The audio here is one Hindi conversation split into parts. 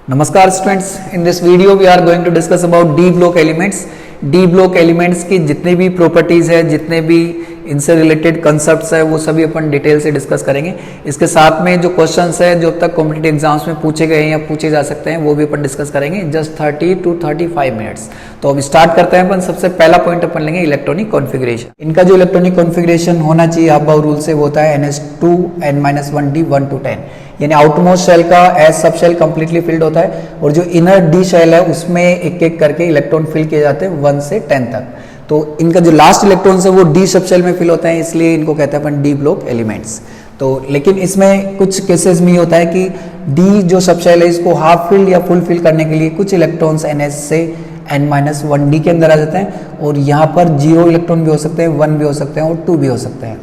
नमस्कार students, in this video we are going to discuss about D block elements. D block elements की जितने भी प्रॉपर्टीज है, जितने भी इनसे रिलेटेड कंसेप्ट्स है, वो सभी अपन डिटेल से डिस्कस करेंगे। इसके साथ में जो क्वेश्चंस है जो अब तक कॉम्पिटिटिव एग्जाम्स में पूछे गए हैं या पूछे जा सकते हैं, वो भी अपन डिस्कस करेंगे जस्ट 30 to 35 मिनट्स। तो अब स्टार्ट करते हैं अपन। सबसे पहला पॉइंट अपन लेंगे इलेक्ट्रॉनिक कॉन्फ़िगरेशन। इनका जो इलेक्ट्रॉनिक कॉन्फ़िगरेशन होना चाहिए हाफ-बाउ रूल से, वो होता है NS2 n-1d 1 to 10, यानी आउटमोस्ट शेल का S sub shell completely filled होता है और जो इनर डी शेल है उसमें एक एक करके इलेक्ट्रॉन फिल किए जाते हैं 1 से 10 तक। तो इनका जो लास्ट इलेक्ट्रॉन्स है वो डी सब शेल में फिल होता है, इसलिए इनको कहते हैं अपन डी ब्लॉक एलिमेंट्स। तो लेकिन इसमें कुछ केसेस में होता है कि डी जो सब शेल है इसको हाफ फिल या फुल फिल करने के लिए कुछ इलेक्ट्रॉन्स NS से n-1d के अंदर आ जाते हैं और यहाँ पर 0 इलेक्ट्रॉन भी हो सकते हैं, 1 भी हो सकते हैं और 2 भी हो सकते हैं।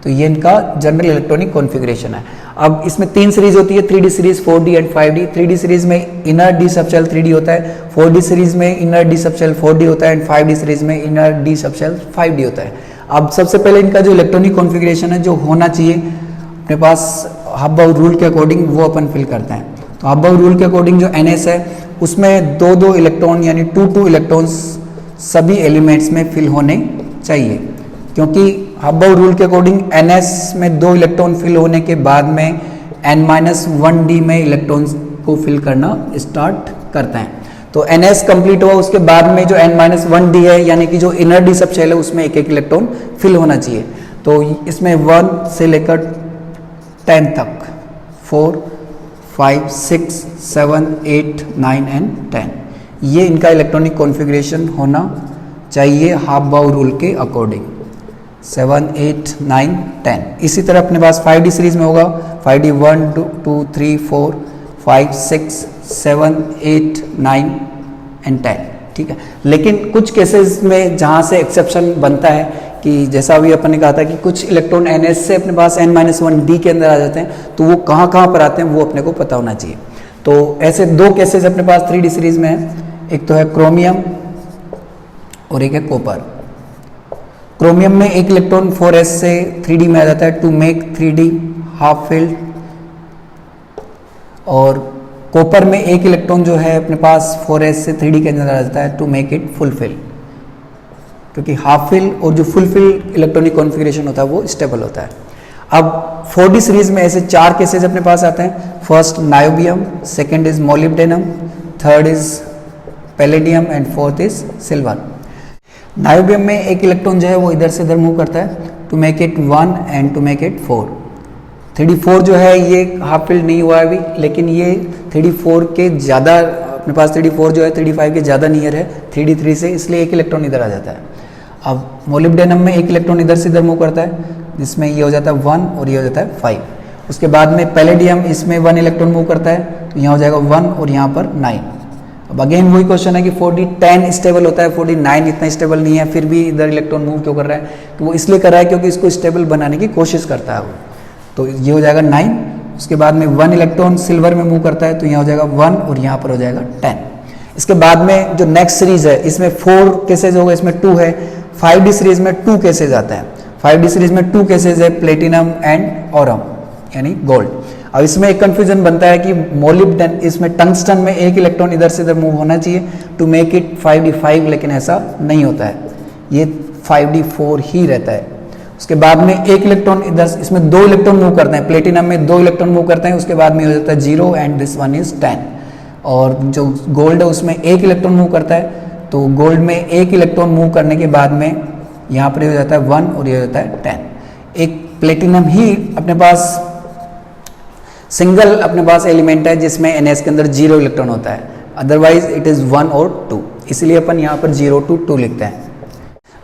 तो ये इनका जनरल इलेक्ट्रॉनिक कॉन्फ़िगरेशन है। अब इसमें 3 सीरीज होती है, 3D series, 4D and 5D। 3D series में इनर डी सब शेल 3D होता है, 4D सीरीज में इनर डी सब शेल 4D होता है एंड 5D सीरीज में इनर डी सब शेल 5D होता है। अब सबसे पहले इनका जो इलेक्ट्रॉनिक कॉन्फ़िगरेशन है जो होना चाहिए अपने पास हाफ-बाउ रूल के अकॉर्डिंग, वो अपन फिल करते हैं। तो हाफ-बाउ रूल के अकॉर्डिंग जो NS है उसमें 2-2 इलेक्ट्रॉन यानी 2-2 इलेक्ट्रॉन्स सभी एलिमेंट्स में फिल होने चाहिए, क्योंकि हाफ-बाउ रूल के अकॉर्डिंग NS में 2 इलेक्ट्रॉन फिल होने के बाद में n-1d में इलेक्ट्रॉन्स को फिल करना स्टार्ट करते हैं। तो NS कंप्लीट हुआ, उसके बाद में जो n-1d है यानी कि जो इनर डी सब शेल है उसमें एक एक इलेक्ट्रॉन फिल होना चाहिए। तो इसमें 1 से लेकर 10 तक, 4, 5, 6, 7, 8, 9 एंड 10, ये इनका इलेक्ट्रॉनिक कॉन्फ़िगरेशन होना चाहिए हाफ-बाउ रूल के अकॉर्डिंग। 7, 8, 9, 10। इसी तरह अपने पास 5D सीरीज में होगा 5D 1, 2, 3, 4, 5, 6, 7, 8, 9 एंड 10। ठीक है, लेकिन कुछ केसेस में जहाँ से एक्सेप्शन बनता है कि जैसा अभी अपन ने कहा था कि कुछ इलेक्ट्रॉन NS से अपने पास n-1d के अंदर आ जाते हैं, तो वो कहाँ कहाँ पर आते हैं वो अपने को पता होना चाहिए। तो ऐसे 2 केसेस अपने पास 3D सीरीज में है, एक तो है क्रोमियम और एक है कॉपर। क्रोमियम में एक इलेक्ट्रॉन 4s से 3D में आ जाता है to make 3D half filled, और कॉपर में एक इलेक्ट्रॉन जो है अपने पास 4s से 3D के अंदर आ जाता है to make it full fill, क्योंकि हाफ फिल और जो फुल फिल इलेक्ट्रॉनिक कॉन्फ़िगरेशन होता है वो स्टेबल होता है। अब 4D सीरीज में ऐसे 4 केसेस अपने पास आते हैं। First niobium, second is molybdenum, third is palladium and fourth is silver. Niobium में एक इलेक्ट्रॉन जो है वो इधर से इधर मूव करता है to make it 1 and to make it 4। 3D4 जो है ये हाफ फिल्ड नहीं हुआ है अभी, लेकिन ये 3D4 के ज़्यादा अपने पास 3D4 जो है 3D5 के ज़्यादा नियर है 3D3 से, इसलिए एक इलेक्ट्रॉन इधर आ जाता है। अब मोलिब्डेनम में एक इलेक्ट्रॉन इधर से इधर मूव करता है, जिसमें ये हो जाता है 1 और ये हो जाता है 5। उसके बाद में पैलेडियम, इसमें 1 इलेक्ट्रॉन मूव करता है, तो यहाँ हो जाएगा 1 और यहाँ पर 9। अब अगेन वही क्वेश्चन है कि 4D10 स्टेबल होता है, 4D9 इतना स्टेबल नहीं है, फिर भी इधर इलेक्ट्रॉन मूव क्यों कर रहा है? तो वो इसलिए कर रहा है क्योंकि इसको स्टेबल बनाने की कोशिश करता है वो। तो ये हो जाएगा 9। उसके बाद में 1 इलेक्ट्रॉन सिल्वर में मूव करता है, तो यहाँ हो जाएगा 1 और यहाँ पर हो जाएगा 10। इसके बाद में जो नेक्स्ट सीरीज है इसमें 4 केसेज होगा, इसमें 2 है। 5D सीरीज में 2 केसेज आता है। 5D सीरीज में 2 केसेज है, प्लेटिनम एंड ऑरम यानी गोल्ड। अब इसमें एक कंफ्यूजन बनता है कि मोलिब्डेनम, इसमें टंगस्टन में एक इलेक्ट्रॉन इधर से इधर मूव होना चाहिए टू मेक इट 5D5, लेकिन ऐसा नहीं होता है, ये 5D4 ही रहता है। उसके बाद में एक इलेक्ट्रॉन इधर, इसमें 2 इलेक्ट्रॉन मूव करते हैं, प्लेटिनम में 2 इलेक्ट्रॉन मूव करते हैं, उसके बाद में हो जाता है 0 एंड दिस वन इज 10। और जो गोल्ड है उसमें एक इलेक्ट्रॉन मूव करता है, तो गोल्ड में एक इलेक्ट्रॉन मूव करने के बाद में यहाँ पर हो जाता है 1 और ये हो जाता है 10। एक प्लेटिनम ही अपने पास सिंगल अपने पास एलिमेंट है जिसमें NS के अंदर 0 इलेक्ट्रॉन होता है, अदरवाइज इट इज 1 और 2, इसलिए अपन यहाँ पर 0 to 2 लिखते हैं।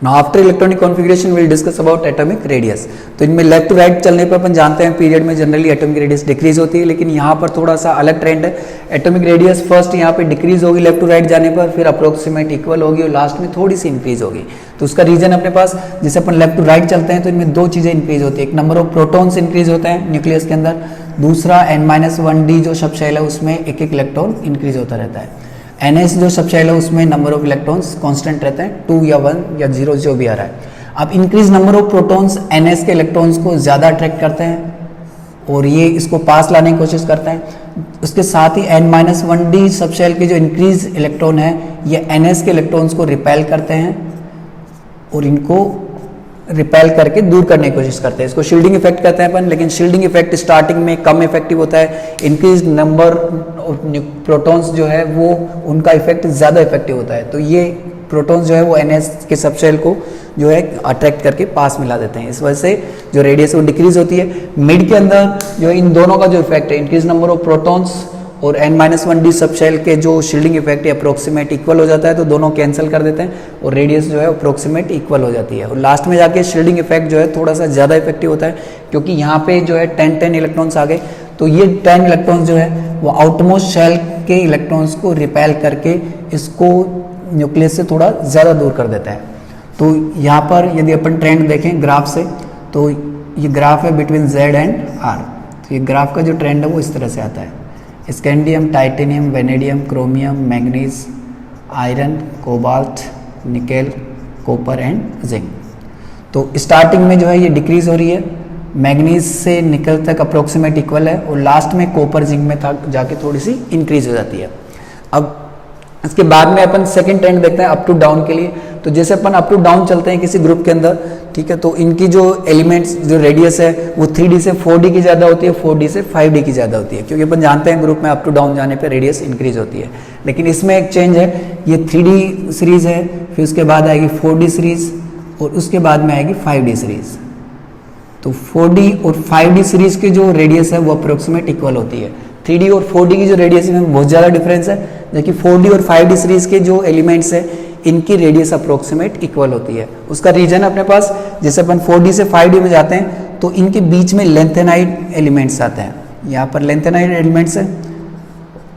Now after electronic configuration will discuss about atomic radius. तो इनमें लेफ्ट टू राइट चलने पर अपन जानते हैं पीरियड में जनरली एटॉमिक रेडियस डिक्रीज होती है, लेकिन यहाँ पर थोड़ा सा अलग ट्रेंड है। एटॉमिक रेडियस फर्स्ट यहाँ पे डिक्रीज होगी लेफ्ट टू राइट जाने पर, फिर अप्रोक्सीमेट इक्वल होगी और लास्ट में थोड़ी सी इंक्रीज होगी। तो उसका रीजन अपने पास, जैसे अपन लेफ्ट टू राइट चलते हैं तो इनमें 2 चीज़ें इंक्रीज होती है। एक नंबर ऑफ प्रोटॉन्स इंक्रीज होता है न्यूक्लियस के अंदर, दूसरा n-1d जो सब शेल है उसमें एक एक इलेक्ट्रॉन इंक्रीज होता रहता है। NS जो सब शेल है उसमें नंबर ऑफ इलेक्ट्रॉन्स कांस्टेंट रहते हैं, 2 या 1 या 0 जो भी आ रहा है। अब increase number of protons NS के इलेक्ट्रॉन्स को ज़्यादा अट्रैक्ट करते हैं और ये इसको पास लाने की कोशिश करते हैं। उसके साथ ही n-1d सब शेल के जो इंक्रीज इलेक्ट्रॉन है ये ns के इलेक्ट्रॉन्स को रिपेल करते हैं और इनको रिपेल करके दूर करने की कोशिश करते हैं। इसको शील्डिंग इफेक्ट कहते हैं अपन, लेकिन शील्डिंग इफेक्ट स्टार्टिंग में कम इफेक्टिव होता है। इंक्रीज नंबर ऑफ प्रोटॉन्स जो है वो उनका इफेक्ट ज़्यादा इफेक्टिव होता है। तो ये प्रोटॉन्स जो है वो ns के सबशेल को जो है अट्रैक्ट करके पास मिला देते हैं। इस वजह से जो रेडियस वो डिक्रीज होती है। मिड के अंदर जो इन दोनों का जो इफेक्ट है, इंक्रीज नंबर ऑफ प्रोटॉन्स और n-1d सब शेल के जो शील्डिंग इफेक्ट है अप्रोक्सीमेट इक्वल हो जाता है, तो दोनों कैंसिल कर देते हैं और रेडियस जो है अप्रोक्सीमेट इक्वल हो जाती है। और लास्ट में जाके शील्डिंग इफेक्ट जो है थोड़ा सा ज़्यादा इफेक्टिव होता है, क्योंकि यहाँ पे जो है 10 इलेक्ट्रॉन्स आ गए, तो ये 10 इलेक्ट्रॉन्स जो है वो आउटमोस्ट शेल के इलेक्ट्रॉन्स को रिपेल करके इसको न्यूक्लियस से थोड़ा ज़्यादा दूर कर देता है। तो यहाँ पर यदि अपन ट्रेंड देखें ग्राफ से, तो ये ग्राफ है बिटवीन Z एंड R। तो ये ग्राफ का जो ट्रेंड है वो इस तरह से आता है। Scandium, titanium, vanadium, chromium, manganese, iron, cobalt, nickel, copper and zinc. तो स्टार्टिंग में जो है ये डिक्रीज हो रही है, मैंगनीज से निकल तक अप्रोक्सीमेट इक्वल है और लास्ट में कॉपर जिंक में जाके थोड़ी सी इंक्रीज हो जाती है। अब इसके बाद में अपन सेकंड ट्रेंड देखते हैं अप टू डाउन के लिए। तो जैसे अपन अप टू डाउन चलते हैं किसी ग्रुप के अंदर, ठीक है, तो इनकी जो एलिमेंट्स जो रेडियस है वो 3D से 4D की ज़्यादा होती है, 4D से 5D की ज़्यादा होती है, क्योंकि अपन जानते हैं ग्रुप में अप टू डाउन जाने पे रेडियस इंक्रीज होती है। लेकिन इसमें एक चेंज है, ये 3D सीरीज़ है, फिर उसके बाद आएगी 4D सीरीज़ और उसके बाद में आएगी 5D सीरीज़। तो 4D और 5D सीरीज़ की जो रेडियस है वो अप्रोक्सीमेट इक्वल होती है। 3D और 4D की जो रेडियस है बहुत ज़्यादा डिफरेंस है, जबकि 4D और 5D सीरीज़ के जो एलिमेंट्स है इनकी रेडियस अप्रोक्सीमेट इक्वल होती है। उसका रीजन अपने पास, जैसे अपन 4D से 5D में जाते हैं तो इनके बीच में लेंथेनाइड एलिमेंट्स आते हैं। यहाँ पर लेंथेनाइड एलिमेंट्स हैं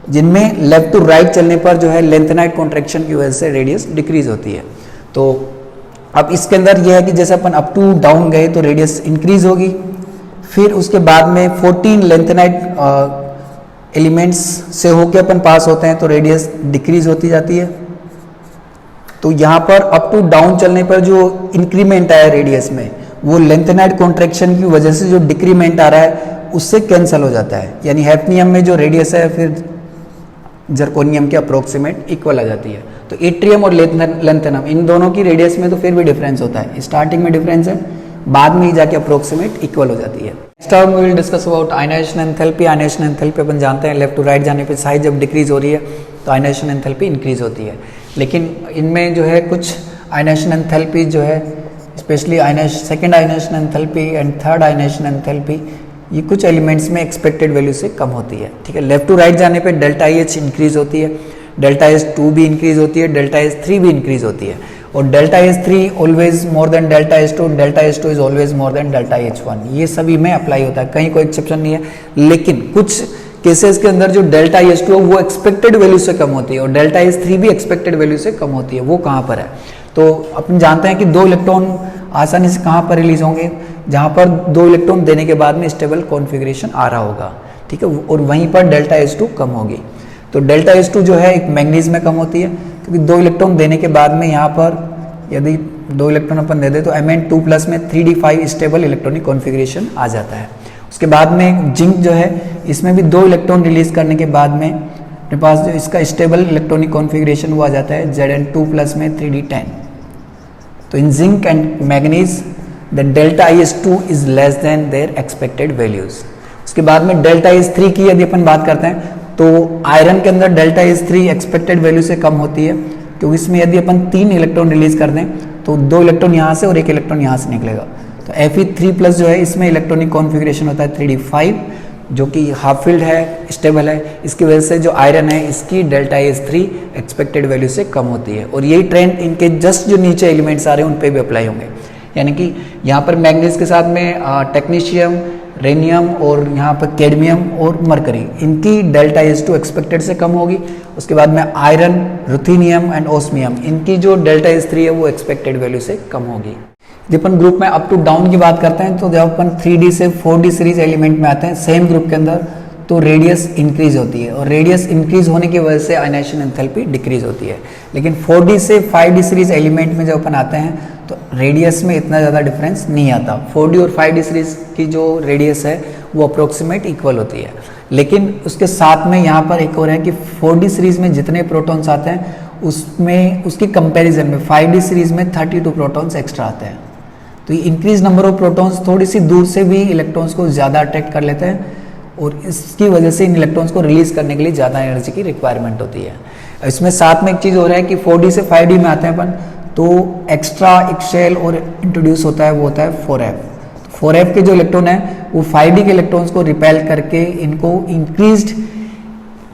जिनमें लेफ्ट टू राइट चलने पर जो है लेंथेनाइड कॉन्ट्रैक्शन की वजह से रेडियस डिक्रीज होती है। तो अब इसके अंदर यह है कि जैसे अपन अप टू डाउन गए तो रेडियस इंक्रीज होगी, फिर उसके बाद में 14 लेंथेनाइड एलिमेंट्स से होकर अपन पास होते हैं तो रेडियस डिक्रीज होती जाती है। तो यहाँ पर अप टू डाउन चलने पर जो इंक्रीमेंट आया रेडियस में वो लेंथेनाइड कॉन्ट्रैक्शन की वजह से जो डिक्रीमेंट आ रहा है उससे कैंसिल हो जाता है, यानी हैफनियम में जो रेडियस है फिर जर्कोनियम के अप्रोक्सीमेट इक्वल आ जाती है। तो एट्रियम और लेंथेनम इन दोनों की रेडियस में तो फिर भी डिफरेंस होता है, स्टार्टिंग में डिफरेंस है, बाद में ही जाके अप्रोक्सीमेट इक्वल हो जाती है। Next time we will discuss about ionisation enthalpy. Ionisation enthalpy अपन जानते हैं लेफ्ट टू राइट जाने पे साइज जब डिक्रीज हो रही है तो आयनाइजेशन एंथैल्पी इंक्रीज होती है। लेकिन इनमें जो है कुछ आयनाइजेशन एंथैल्पी जो है specially second ionization enthalpy and third ionization enthalpy, ये कुछ एलिमेंट्स में एक्सपेक्टेड वैल्यू से कम होती है। ठीक है, लेफ्ट टू राइट जाने पे डेल्टा एच इंक्रीज होती है, डेल्टा एच 2 भी इंक्रीज होती है, डेल्टा एच 3 भी इंक्रीज होती है, और delta H 3 always more than delta H 2, delta H 2 is always more than delta H 1। ये सभी में अप्लाई होता है, कहीं कोई एक्सेप्शन नहीं है। लेकिन कुछ केसेस के अंदर जो डेल्टा एच 2 वो एक्सपेक्टेड वैल्यू से कम होती है और डेल्टा एच 3 भी एक्सपेक्टेड वैल्यू से कम होती है। वो कहाँ पर है? तो अपन जानते हैं कि 2 इलेक्ट्रॉन आसानी से कहाँ पर रिलीज होंगे, जहाँ पर 2 इलेक्ट्रॉन देने के बाद में स्टेबल कॉन्फ़िगरेशन आ रहा होगा। ठीक है, और वहीं पर डेल्टा एच 2 कम होगी। तो डेल्टा एच 2 जो है एक मैंगनीज में कम होती है, क्योंकि 2 इलेक्ट्रॉन देने के बाद में यहाँ पर यदि 2 इलेक्ट्रॉन अपन दे दे तो Mn2+ में 3d5 स्टेबल इलेक्ट्रॉनिक कॉन्फ़िगरेशन आ जाता है। उसके बाद में जिंक जो है इसमें भी 2 इलेक्ट्रॉन रिलीज करने के बाद में अपने पास जो इसका स्टेबल इलेक्ट्रॉनिक कॉन्फ़िगरेशन वो आ जाता है Zn2+ में 3d10। तो in zinc and manganese the delta IS2 is less than their expected values. उसके बाद में डेल्टा IS3 की यदि अपन बात करते हैं तो आयरन के अंदर डेल्टा IS3 एक्सपेक्टेड वैल्यू से कम होती है, क्योंकि इसमें यदि अपन 3 इलेक्ट्रॉन रिलीज कर दें तो 2 इलेक्ट्रॉन यहाँ से और 1 इलेक्ट्रॉन यहाँ से निकलेगा। तो Fe3+ जो है इसमें इलेक्ट्रॉनिक कॉन्फ़िगरेशन होता है 3d5, जो कि हाफ फील्ड है, स्टेबल है। इसकी वजह से जो आयरन है इसकी डेल्टा IS3 एक्सपेक्टेड वैल्यू से कम होती है। और यही ट्रेंड इनके जस्ट जो नीचे एलिमेंट्स आ रहे हैं उन पे भी अप्लाई होंगे, यानी कि यहाँ पर मैग्नीज के साथ में टेक्नीशियम, रेनियम और यहाँ पर कैडमियम और मरकरी, इनकी डेल्टा IS2 एक्सपेक्टेड से कम होगी। उसके बाद में आयरन, रुथेनियम एंड ओस्मियम, इनकी जो डेल्टा IS3 है वो एक्सपेक्टेड वैल्यू से कम होगी। जब अपन ग्रुप में अप टू डाउन की बात करते हैं तो जब अपन 3D से 4D सीरीज एलिमेंट में आते हैं सेम ग्रुप के अंदर तो रेडियस इंक्रीज होती है, और रेडियस इंक्रीज होने की वजह से आयनाइजेशन एंथैल्पी डिक्रीज होती है। लेकिन 4D से 5D सीरीज एलिमेंट में जब अपन आते हैं तो रेडियस में इतना ज़्यादा डिफरेंस नहीं आता। 4D और 5D सीरीज की जो रेडियस है वो अप्रोक्सीमेट इक्वल होती है। लेकिन उसके साथ में यहाँ पर एक और है कि 4D सीरीज में जितने प्रोटॉन्स आते हैं उसमें उसके कंपैरिजन में 5D सीरीज में 32 प्रोटॉन्स एक्स्ट्रा आते हैं। तो ये इंक्रीज नंबर ऑफ प्रोटॉन्स थोड़ी सी दूर से भी इलेक्ट्रॉन्स को ज़्यादा अट्रैक्ट कर लेते हैं और इसकी वजह से इन इलेक्ट्रॉन्स को रिलीज करने के लिए ज़्यादा एनर्जी की रिक्वायरमेंट होती है। इसमें साथ में एक चीज़ हो रहा है कि 4D से 5D में आते हैं अपन, तो एक्स्ट्रा एक शेल और इंट्रोड्यूस होता है, वो होता है 4F। 4F के जो इलेक्ट्रॉन है वो 5D के इलेक्ट्रॉन्स को रिपेल करके इनको इंक्रीज्ड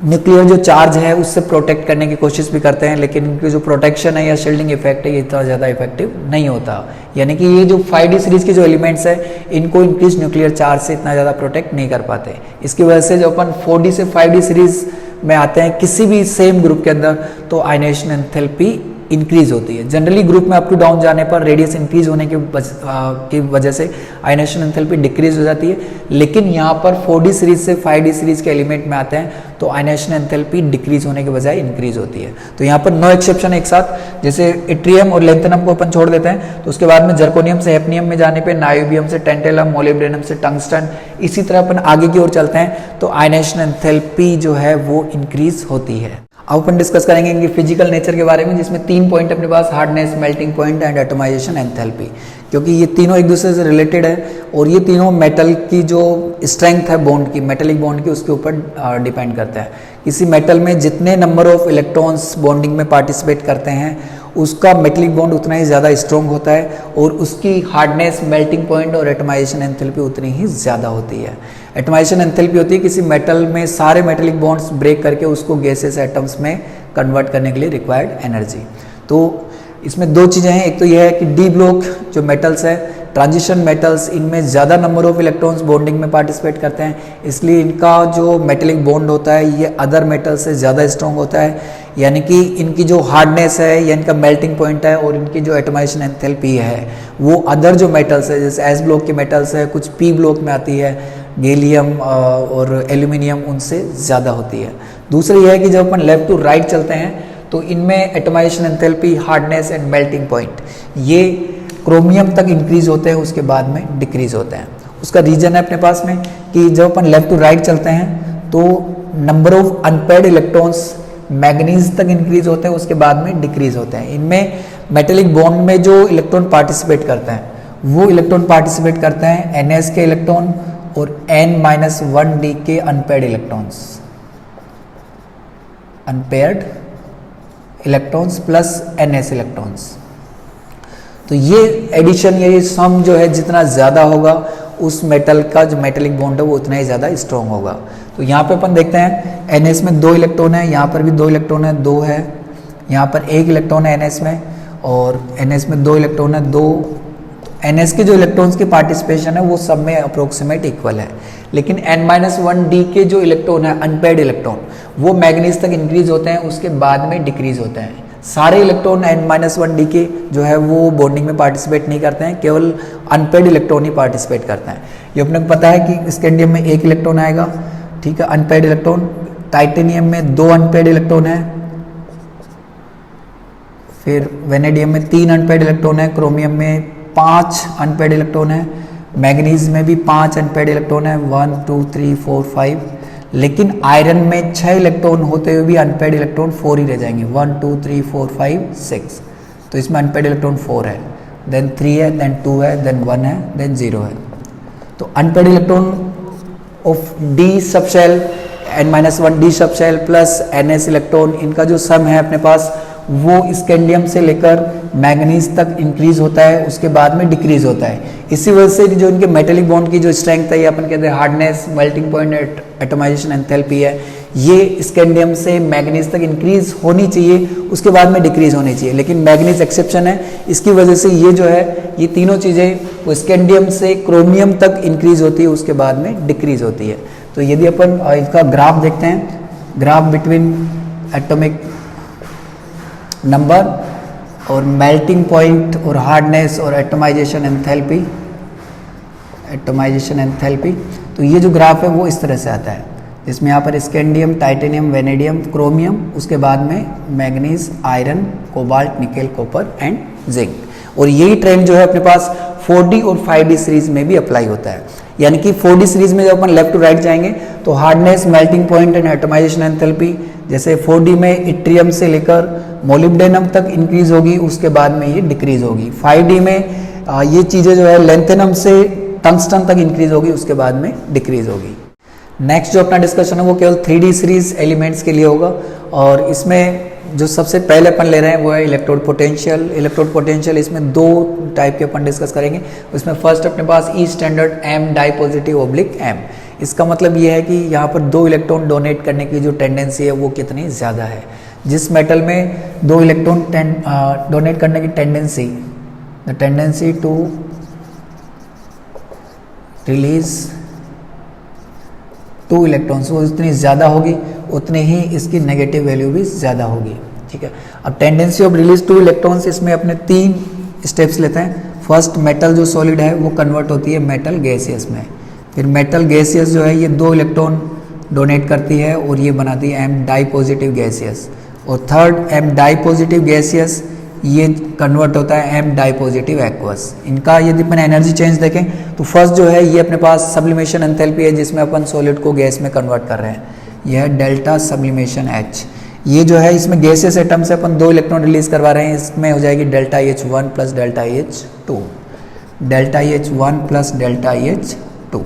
न्यूक्लियर जो चार्ज है उससे प्रोटेक्ट करने की कोशिश भी करते हैं, लेकिन इनकी जो प्रोटेक्शन है या शील्डिंग इफेक्ट है ये इतना ज़्यादा इफेक्टिव नहीं होता। यानी कि ये जो 5D सीरीज के जो एलिमेंट्स है इनको इंक्रीज न्यूक्लियर चार्ज से इतना ज़्यादा प्रोटेक्ट नहीं कर पाते। इसकी वजह से जो अपन 4D से 5D सीरीज में आते हैं किसी भी सेम ग्रुप के अंदर, तो आयनाइजेशन एंथैल्पी इंक्रीज होती है। जनरली ग्रुप में अप टू डाउन जाने पर रेडियस इंक्रीज होने की वजह से आयनाइजेशन एंथैल्पी डिक्रीज हो जाती है, लेकिन यहाँ पर 4D सीरीज से 5D सीरीज के एलिमेंट में आते हैं तो आयनाइजेशन एंथैल्पी डिक्रीज होने के बजाय इंक्रीज होती है। तो यहाँ पर 9 एक्सेप्शन एक साथ, जैसे इट्रियम और लेंथेनम को अपन छोड़ देते हैं, तो उसके बाद में जर्कोनियम से हैफनियम में जाने पे नायोबियम से टेंटेलम, मोलिब्डेनम से टंगस्टन, इसी तरह अपन आगे की ओर चलते हैं तो आयनाइजेशन एंथैल्पी जो है वो इंक्रीज होती है। अब अपन डिस्कस करेंगे इनके फिजिकल नेचर के बारे में, जिसमें 3 पॉइंट अपने पास, hardness, melting point and atomisation enthalpy, क्योंकि ये तीनों एक दूसरे से रिलेटेड है और ये तीनों मेटल की जो स्ट्रेंथ है बॉन्ड की, मेटेलिक बॉन्ड की, उसके ऊपर डिपेंड करता है। किसी मेटल में जितने नंबर ऑफ इलेक्ट्रॉन्स बॉन्डिंग में पार्टिसिपेट करते हैं उसका मेटेलिक बॉन्ड उतना ही ज़्यादा स्ट्रॉन्ग होता है और उसकी हार्डनेस, मेल्टिंग पॉइंट और एटमाइजेशन एंथैल्पी उतनी ही ज़्यादा होती है। एटमाइजेशन एंथैल्पी होती है किसी मेटल में सारे मेटेलिक बॉन्ड्स ब्रेक करके उसको गैसेस एटम्स में कन्वर्ट करने के लिए रिक्वायर्ड एनर्जी। तो इसमें 2 चीज़ें हैं, एक तो यह है कि डी ब्लॉक जो मेटल्स है, ट्रांजिशन मेटल्स, इनमें ज़्यादा नंबर ऑफ इलेक्ट्रॉन्स बॉन्डिंग में पार्टिसिपेट करते हैं, इसलिए इनका जो मेटेलिक बॉन्ड होता है ये अदर मेटल से ज़्यादा स्ट्रॉन्ग होता है। यानी कि इनकी जो हार्डनेस है या इनका मेल्टिंग पॉइंट है और इनकी जो एटमाइजेशन एंथैल्पी है वो अदर जो मेटल्स है, जैसे एस ब्लॉक के मेटल्स है, कुछ पी ब्लॉक में आती है, गैलियम और एल्यूमिनियम, उनसे ज़्यादा होती है। दूसरी यह है कि जब अपन लेफ्ट टू राइट चलते हैं तो इनमें atomization enthalpy, hardness and melting point ये क्रोमियम तक इंक्रीज होते हैं, उसके बाद में डिक्रीज होते हैं। उसका रीजन है अपने पास में कि जब अपन लेफ्ट टू राइट चलते हैं तो number of unpaired electrons manganese तक इंक्रीज होते हैं, उसके बाद में डिक्रीज होते हैं। इनमें मेटेलिक बॉन्ड में जो इलेक्ट्रॉन पार्टिसिपेट करते हैं वो इलेक्ट्रॉन पार्टिसिपेट करते हैं NS के इलेक्ट्रॉन और N-1D के unpaired electrons, unpaired electrons plus NS electrons. तो ये एडिशन, ये सम जो है जितना ज़्यादा होगा उस मेटल का जो मेटेलिक बॉन्ड है वो उतना ही ज़्यादा स्ट्रॉन्ग होगा। तो यहाँ पे अपन देखते हैं NS में 2 इलेक्ट्रॉन है, यहाँ पर भी 2 इलेक्ट्रॉन है, 2 है, यहाँ पर 1 इलेक्ट्रॉन है NS में और NS में 2 इलेक्ट्रॉन है, 2। NS के जो इलेक्ट्रॉन्स की पार्टिसिपेशन है वो सब में अप्रोक्सीमेट इक्वल है, लेकिन N-1D के जो इलेक्ट्रॉन है, अनपेयर्ड इलेक्ट्रॉन, वो मैग्नीज तक इंक्रीज होते हैं, उसके बाद में डिक्रीज होते हैं। सारे इलेक्ट्रॉन N-1D के जो है वो बॉन्डिंग में पार्टिसिपेट नहीं करते हैं, केवल अनपेयर्ड इलेक्ट्रॉन ही पार्टिसिपेट करते हैं। ये अपने को पता है कि स्कैंडियम में 1 इलेक्ट्रॉन आएगा, ठीक है, अनपेयर्ड इलेक्ट्रॉन। टाइटेनियम में 2 अनपेयर्ड इलेक्ट्रॉन है, फिर वेनेडियम में 3 अनपेयर्ड इलेक्ट्रॉन है, क्रोमियम में 5 अनपेयर्ड इलेक्ट्रॉन है, मैग्नीज में भी 5 अनपेयर्ड इलेक्ट्रॉन है, 1 2 3 4 5। लेकिन आयरन में 6 इलेक्ट्रॉन होते हुए भी अनपेयर्ड इलेक्ट्रॉन 4 ही रह जाएंगे, 1 2 3 4 5 6। तो इसमें अनपेयर्ड इलेक्ट्रॉन 4 है, देन 3 है, देन 2 है, देन 1 है, देन 0 है। तो unpaired electron of D subshell, N-1D subshell plus NS electron, इनका जो सम है अपने पास वो स्कैंडियम से लेकर मैग्नीज तक इंक्रीज होता है, उसके बाद में डिक्रीज होता है। इसी वजह से जो इनके मेटेलिक बॉन्ड की जो स्ट्रेंथ है, ये अपन कहते हैं hardness, melting point, atomization enthalpy है, ये स्कैंडियम से मैग्नीज तक इंक्रीज होनी चाहिए, उसके बाद में डिक्रीज होनी चाहिए, लेकिन मैग्नीज एक्सेप्शन है। इसकी वजह से ये जो है, ये तीनों चीज़ें वो स्कैंडियम से क्रोमियम तक इंक्रीज होती है, उसके बाद में डिक्रीज होती है। तो यदि अपन इसका ग्राफ देखते हैं, ग्राफ बिटवीन एटॉमिक नंबर और मेल्टिंग पॉइंट और हार्डनेस और एटमाइजेशन एंथैल्पी, तो ये जो ग्राफ है वो इस तरह से आता है, जिसमें यहाँ पर स्कैंडियम, टाइटेनियम, वेनेडियम, क्रोमियम, उसके बाद में manganese, iron, cobalt, nickel, copper and zinc. और यही ट्रेंड जो है अपने पास 4D और 5D सीरीज में भी अप्लाई होता है। यानी कि 4D सीरीज में जब अपन लेफ्ट टू राइट जाएंगे तो hardness, melting point and atomisation enthalpy जैसे 4D में इट्रियम से लेकर मोलिब्डेनम तक इंक्रीज होगी, उसके बाद में ये डिक्रीज होगी। 5D में ये चीज़ें जो है लेंथेनम से टंगस्टन तक इंक्रीज होगी, उसके बाद में डिक्रीज होगी। नेक्स्ट जो अपना डिस्कशन है वो केवल 3D सीरीज एलिमेंट्स के लिए होगा, और इसमें जो सबसे पहले अपन ले रहे हैं वो है इलेक्ट्रोड पोटेंशियल। इलेक्ट्रोड पोटेंशियल इसमें दो टाइप के अपन डिस्कस करेंगे। उसमें फर्स्ट अपने पास E standard M di positive oblique M. इसका मतलब ये है कि यहाँ पर 2 इलेक्ट्रॉन डोनेट करने की जो टेंडेंसी है वो कितनी ज़्यादा है। जिस मेटल में 2 इलेक्ट्रॉन डोनेट करने की tendency, the tendency to release 2 electrons वो जितनी ज़्यादा होगी उतनी ही इसकी नेगेटिव वैल्यू भी ज़्यादा होगी। ठीक है, अब टेंडेंसी ऑफ रिलीज 2 इलेक्ट्रॉन्स, इसमें अपने 3 स्टेप्स लेते हैं। फर्स्ट, मेटल जो सॉलिड है वो कन्वर्ट होती है मेटल गैसियस में। फिर मेटल गैसियस जो है ये 2 इलेक्ट्रॉन डोनेट करती है और ये बनाती है एम डाई पॉजिटिव गैसियस। और third, M di positive gaseous ये कन्वर्ट होता है एम डाई पॉजिटिव एक्वस। इनका यदि अपन एनर्जी चेंज देखें तो फर्स्ट जो है ये अपने पास सब्लिमेशन एंथैल्पी है जिसमें अपन सॉलिड को गैस में कन्वर्ट कर रहे हैं, यह है डेल्टा सब्लिमेशन एच। ये जो है इसमें गैसियस एटम से अपन 2 इलेक्ट्रॉन रिलीज करवा रहे हैं, इसमें हो जाएगी delta H1 plus delta H2, delta H1 plus delta H2।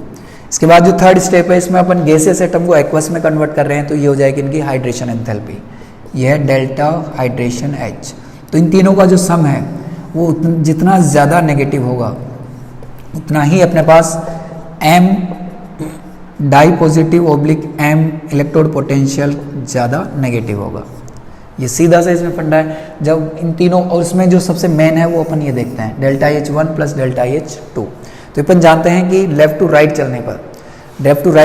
इसके बाद जो थर्ड स्टेप है इसमें अपन गैसियस एटम को एक्वस में कन्वर्ट कर रहे हैं, तो ये हो जाएगी इनकी हाइड्रेशन एंथैल्पी, यह है डेल्टा हाइड्रेशन एच। तो इन तीनों का जो सम है वो जितना ज़्यादा नेगेटिव होगा उतना ही अपने पास M di positive oblique M electrode potential ज़्यादा नेगेटिव होगा। ये सीधा सा इसमें फंडा है। जब इन तीनों, और इसमें जो सबसे मेन है वो अपन ये देखते हैं delta H1 plus delta H2। तो अपन जानते हैं कि लेफ्ट टू राइट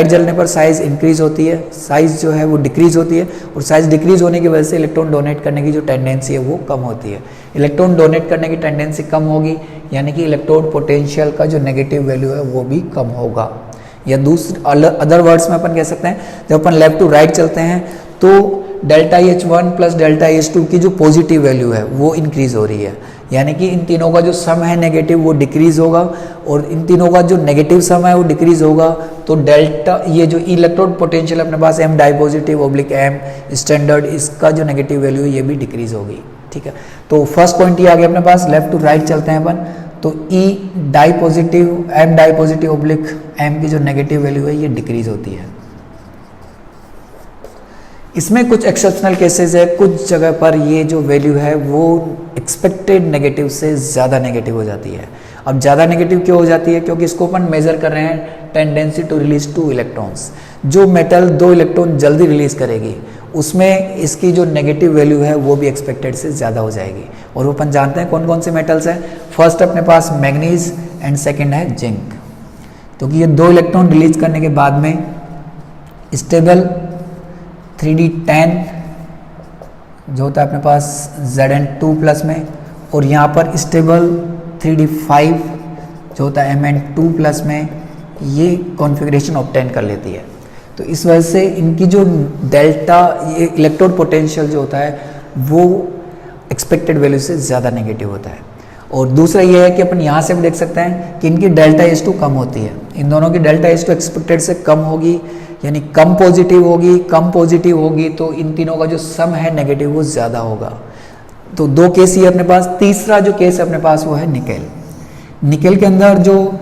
चलने पर साइज इंक्रीज होती है, साइज जो है वो डिक्रीज होती है, और साइज डिक्रीज होने की वजह से इलेक्ट्रॉन डोनेट करने की जो टेंडेंसी है वो कम होती है। इलेक्ट्रॉन डोनेट करने की टेंडेंसी कम होगी यानी कि इलेक्ट्रोड पोटेंशियल का जो नेगेटिव वैल्यू है वो भी कम होगा। या दूसरे अदर वर्ड्स में अपन कह सकते हैं जब अपन लेफ्ट टू राइट चलते हैं तो delta H1 plus delta H2 की जो पॉजिटिव वैल्यू है वो इंक्रीज हो रही है, यानी कि इन तीनों का जो सम है नेगेटिव वो डिक्रीज होगा, और इन तीनों का जो नेगेटिव सम है वो डिक्रीज होगा। तो डेल्टा, ये जो इलेक्ट्रोड पोटेंशियल अपने पास M di positive oblique M standard, इसका जो नेगेटिव वैल्यू है ये भी डिक्रीज होगी। ठीक है, तो फर्स्ट पॉइंट ये आ गया अपने पास। लेफ्ट टू राइट चलते हैं अपन, तो E di positive M di positive oblique M की जो नेगेटिव वैल्यू है ये डिक्रीज होती है। इसमें कुछ एक्सेप्शनल केसेस है, कुछ जगह पर ये जो वैल्यू है वो एक्सपेक्टेड नेगेटिव से ज़्यादा नेगेटिव हो जाती है। अब ज़्यादा नेगेटिव क्यों हो जाती है? क्योंकि इसको अपन मेजर कर रहे हैं टेंडेंसी टू रिलीज 2 इलेक्ट्रॉन्स। जो मेटल 2 इलेक्ट्रॉन जल्दी रिलीज करेगी उसमें इसकी जो नेगेटिव वैल्यू है वो भी एक्सपेक्टेड से ज़्यादा हो जाएगी। और वो अपन जानते हैं कौन कौन से मेटल्स हैं। फर्स्ट अपने पास मैग्नीज एंड सेकेंड है जिंक। क्योंकि ये 2 इलेक्ट्रॉन रिलीज करने के बाद में स्टेबल 3d10 जो होता है अपने पास Zn2 प्लस में, और यहाँ पर स्टेबल 3d5 जो होता है Mn2 प्लस में, ये कॉन्फ़िगरेशन ऑब्टेन कर लेती है। तो इस वजह से इनकी जो डेल्टा ये इलेक्ट्रोड पोटेंशियल जो होता है वो एक्सपेक्टेड वैल्यू से ज़्यादा नेगेटिव होता है। और दूसरा ये है कि अपन यहाँ से भी देख सकते हैं कि इनकी डेल्टा H2 कम होती है। इन दोनों की डेल्टा H2 एक्सपेक्टेड से कम होगी, यानी कम पॉजिटिव होगी, तो इन तीनों का जो सम है नेगेटिव वो ज़्यादा होगा। तो 2 केस ये अपने पास। तीसरा जो केस है अपने पास वो है निकेल। निकेल के अंदर जो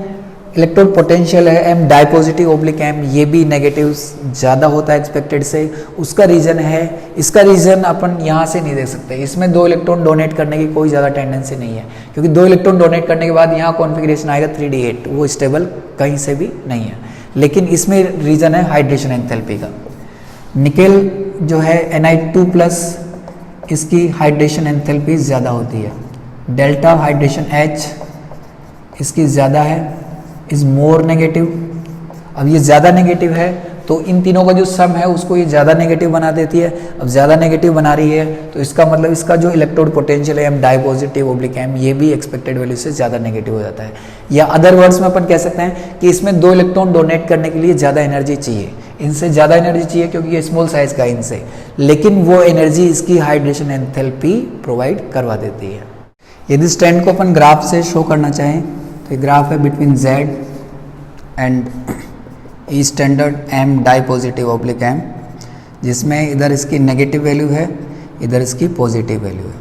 इलेक्ट्रोड पोटेंशियल है M di positive oblique M, ये भी नेगेटिव ज़्यादा होता है एक्सपेक्टेड से। उसका रीज़न है, इसका रीज़न अपन यहाँ से नहीं देख सकते। इसमें 2 इलेक्ट्रॉन डोनेट करने की कोई ज़्यादा टेंडेंसी नहीं है, क्योंकि 2 इलेक्ट्रॉन डोनेट करने के बाद यहाँ कॉन्फ़िगरेशन आएगा 3d8, वो स्टेबल कहीं से भी नहीं है। लेकिन इसमें रीज़न है हाइड्रेशन एंथैल्पी का। निकेल जो है Ni2 प्लस, इसकी हाइड्रेशन एंथैल्पी ज़्यादा होती है। डेल्टा हाइड्रेशन H इसकी ज़्यादा है, इज़ मोर नेगेटिव। अब ये ज़्यादा नेगेटिव है तो इन तीनों का जो सम है उसको ये ज़्यादा नेगेटिव बना देती है। अब ज़्यादा नेगेटिव बना रही है तो इसका मतलब इसका जो इलेक्ट्रोड पोटेंशियल है M di positive oblique M, ये भी एक्सपेक्टेड वैल्यू से ज़्यादा नेगेटिव हो जाता है। या अदर वर्ड्स में अपन कह सकते हैं कि इसमें 2 इलेक्ट्रॉन डोनेट करने के लिए ज़्यादा एनर्जी चाहिए, इनसे ज़्यादा एनर्जी चाहिए क्योंकि ये स्मॉल साइज का इनसे, लेकिन वो एनर्जी इसकी हाइड्रेशन एंथैल्पी प्रोवाइड करवा देती है। यदि स्टैंड को अपन ग्राफ से शो करना चाहें तो ये ग्राफ है between Z and E standard M di positive oblique M, जिसमें इधर इसकी नेगेटिव वैल्यू है, इधर इसकी पॉजिटिव वैल्यू है।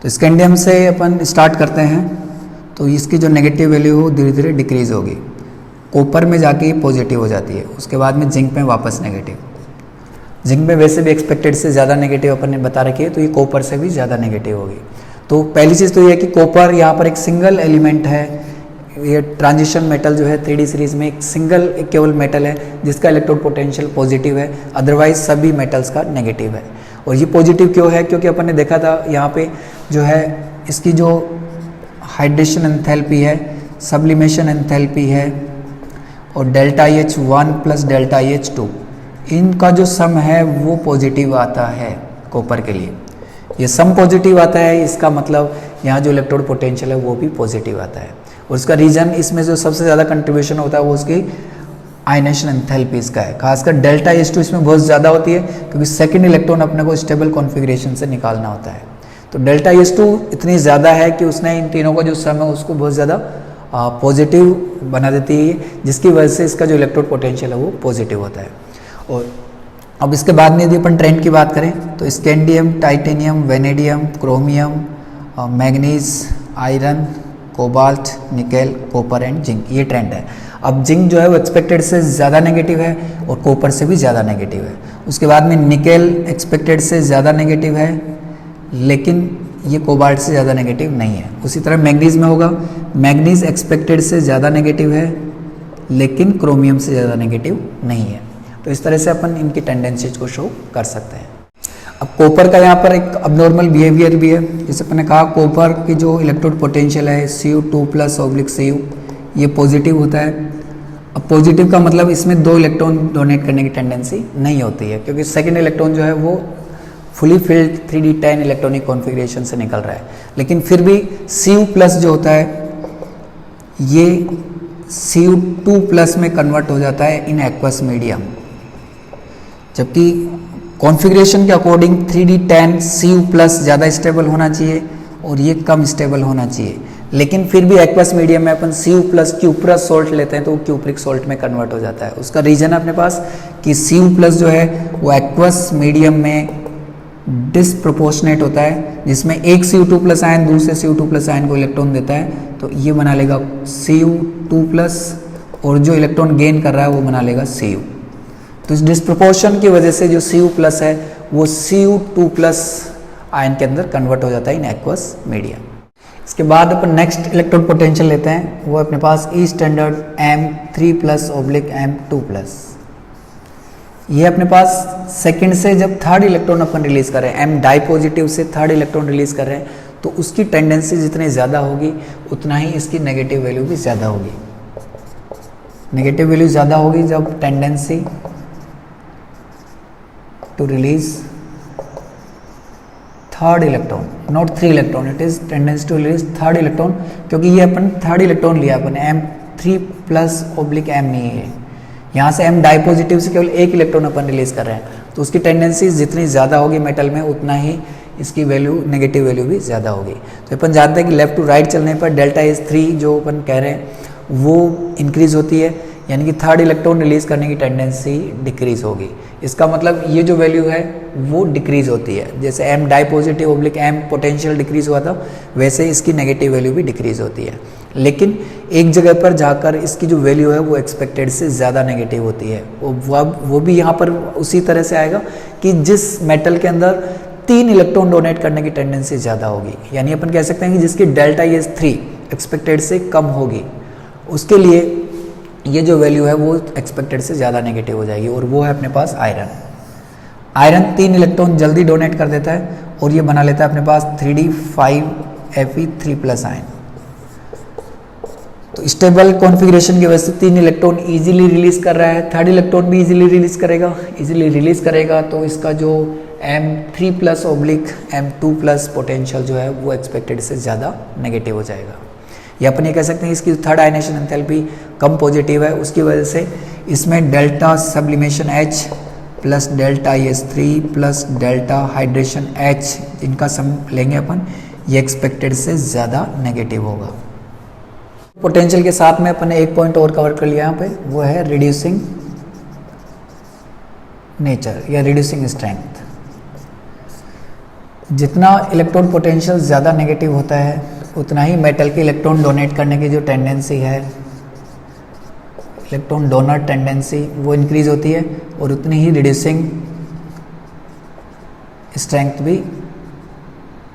तो स्कैंडियम से अपन स्टार्ट करते हैं, तो इसकी जो नेगेटिव वैल्यू हो धीरे धीरे डिक्रीज होगी, कॉपर में जाके पॉजिटिव हो जाती है, उसके बाद में जिंक में वापस नेगेटिव। जिंक में वैसे भी एक्सपेक्टेड से ज़्यादा नेगेटिव अपन ने बता रखी है, तो ये कॉपर से भी ज़्यादा नेगेटिव होगी। तो पहली चीज़ तो ये है कि कॉपर यहाँ पर एक सिंगल एलिमेंट है, ये ट्रांजिशन मेटल जो है 3D सीरीज में एक सिंगल केवल मेटल है जिसका इलेक्ट्रोड पोटेंशियल पॉजिटिव है, अदरवाइज सभी मेटल्स का नेगेटिव है। और ये पॉजिटिव क्यों है? क्योंकि अपन ने देखा था यहाँ पे जो है इसकी जो हाइड्रेशन एंथैल्पी है, सब्लिमेशन एंथैल्पी है और delta H1 plus delta H2, इनका जो सम है वो पॉजिटिव आता है कॉपर के लिए। ये सम पॉजिटिव आता है, इसका मतलब यहाँ जो इलेक्ट्रोड पोटेंशियल है वो भी पॉजिटिव आता है। और उसका रीजन इसमें जो सबसे ज़्यादा कंट्रीब्यूशन होता है वो उसकी आयनेशन एंथैल्पीज का है, खासकर डेल्टा H2 इसमें बहुत ज़्यादा होती है क्योंकि सेकंड इलेक्ट्रॉन अपने को स्टेबल कॉन्फ़िगरेशन से निकालना होता है। तो डेल्टा H2 इतनी ज़्यादा है कि उसने इन तीनों का जो सम है उसको बहुत ज़्यादा पॉजिटिव बना देती है, जिसकी वजह से इसका जो इलेक्ट्रोड पोटेंशियल है वो पॉजिटिव होता है। और अब इसके बाद में यदि अपन ट्रेंड की बात करें तो scandium, titanium, vanadium, chromium, manganese, iron, cobalt, nickel, copper and zinc, ये ट्रेंड है। अब जिंक जो है वो एक्सपेक्टेड से ज़्यादा नेगेटिव है और कॉपर से भी ज़्यादा नेगेटिव है। उसके बाद में निकेल एक्सपेक्टेड से ज़्यादा नेगेटिव है, लेकिन ये कोबाल्ट से ज़्यादा नेगेटिव नहीं है। उसी तरह मैग्नीज में होगा, मैग्नीज एक्सपेक्टेड से ज़्यादा नेगेटिव है लेकिन क्रोमियम से ज़्यादा नेगेटिव नहीं है। तो इस तरह से अपन इनकी टेंडेंसीज को शो कर सकते हैं। अब कॉपर का यहाँ पर एक अबनॉर्मल बिहेवियर भी है। जैसे अपन ने कहा कॉपर की जो इलेक्ट्रोड पोटेंशियल है Cu2 प्लस ऑब्लिक Cu, ये पॉजिटिव होता है। अब पॉजिटिव का मतलब इसमें 2 इलेक्ट्रॉन डोनेट करने की टेंडेंसी नहीं होती है, क्योंकि सेकेंड इलेक्ट्रॉन जो है वो fully filled 3D10 electronic configuration से निकल रहा है। लेकिन फिर भी Cu प्लस जो होता है ये Cu2 प्लस में कन्वर्ट हो जाता है इन एक्वस मीडियम, जबकि कॉन्फ़िगरेशन के अकॉर्डिंग 3D10 Cu प्लस ज़्यादा स्टेबल होना चाहिए और ये कम स्टेबल होना चाहिए। लेकिन फिर भी एक्वस मीडियम में अपन Cu प्लस क्यूप्रस सोल्ट लेते हैं तो वो क्यूप्रिक सोल्ट में कन्वर्ट हो जाता है। उसका रीजन है अपने पास कि Cu प्लस जो है वो एक्वस मीडियम में डिसप्रोपोर्शनेट होता है, जिसमें एक Cu2 प्लस आयन दूसरे Cu2 प्लस आयन को इलेक्ट्रॉन देता है, तो ये बना लेगा Cu2 प्लस और जो इलेक्ट्रॉन गेन कर रहा है वो बना लेगा Cu। तो इस डिस्प्रोपोर्शन की वजह से जो Cu प्लस है वो Cu2 प्लस आयन के अंदर कन्वर्ट हो जाता है इन एक्वस मीडियम। इसके बाद अपन नेक्स्ट इलेक्ट्रोड पोटेंशियल लेते हैं, वो अपने पास E standard M3 plus oblique M2 plus. ये अपने पास सेकंड से जब थर्ड इलेक्ट्रॉन अपन रिलीज कर रहे हैं, M डाई पॉजिटिव से थर्ड इलेक्ट्रॉन रिलीज कर रहे हैं, तो उसकी टेंडेंसी जितनी ज़्यादा होगी उतना ही इसकी नेगेटिव वैल्यू भी ज़्यादा होगी। नेगेटिव वैल्यू ज़्यादा होगी जब tendency to release third electron, not 3 electron, it is tendency to release third electron, क्योंकि ये अपन थर्ड इलेक्ट्रॉन लिया अपन M3 प्लस ऑब्लिक M नहीं है, यहाँ से M डाई पॉजिटिव से केवल एक इलेक्ट्रॉन अपन रिलीज कर रहे हैं, तो उसकी टेंडेंसी जितनी ज़्यादा होगी मेटल में उतना ही इसकी वैल्यू नेगेटिव वैल्यू भी ज़्यादा होगी। तो अपन जानते हैं कि लेफ्ट टू राइट चलने पर डेल्टा H3 जो अपन कह रहे हैं वो इंक्रीज होती है, यानी कि थर्ड इलेक्ट्रॉन रिलीज करने की टेंडेंसी डिक्रीज होगी। इसका मतलब ये जो वैल्यू है वो डिक्रीज होती है, जैसे M di positive oblique M potential decrease हुआ था वैसे इसकी नेगेटिव वैल्यू भी डिक्रीज होती है। लेकिन एक जगह पर जाकर इसकी जो वैल्यू है वो एक्सपेक्टेड से ज़्यादा नेगेटिव होती है। वो भी यहाँ पर उसी तरह से आएगा कि जिस मेटल के अंदर 3 इलेक्ट्रॉन डोनेट करने की टेंडेंसी ज़्यादा होगी, यानी अपन कह सकते हैं कि जिसकी डेल्टा H3 एक्सपेक्टेड से कम होगी, उसके लिए ये जो वैल्यू है वो एक्सपेक्टेड से ज़्यादा नेगेटिव हो जाएगी, और वो है अपने पास आयरन। आयरन 3 इलेक्ट्रॉन जल्दी डोनेट कर देता है और ये बना लेता है अपने पास 3D5Fe3 प्लस आयन। तो स्टेबल कॉन्फ़िगरेशन की वजह से 3 इलेक्ट्रॉन इजीली रिलीज कर रहा है, थर्ड इलेक्ट्रॉन भी इजीली रिलीज करेगा, तो इसका जो M3 plus oblique M2 plus potential जो है वो एक्सपेक्टेड से ज़्यादा नेगेटिव हो जाएगा। या अपन ये कह सकते हैं इसकी थर्ड आयनेशन एंथैल्पी कम पॉजिटिव है, उसकी वजह से इसमें delta sublimation H plus delta H3 plus delta hydration H, इनका सम लेंगे अपन, ये एक्सपेक्टेड से ज़्यादा नेगेटिव होगा। पोटेंशियल के साथ में अपन ने एक पॉइंट और कवर कर लिया यहाँ पे, वो है रिड्यूसिंग नेचर या रिड्यूसिंग स्ट्रेंथ। जितना इलेक्ट्रॉन पोटेंशियल ज़्यादा नेगेटिव होता है उतना ही मेटल के इलेक्ट्रॉन डोनेट करने की जो टेंडेंसी है, इलेक्ट्रॉन डोनर टेंडेंसी, वो इंक्रीज होती है और उतनी ही रिड्यूसिंग स्ट्रेंथ भी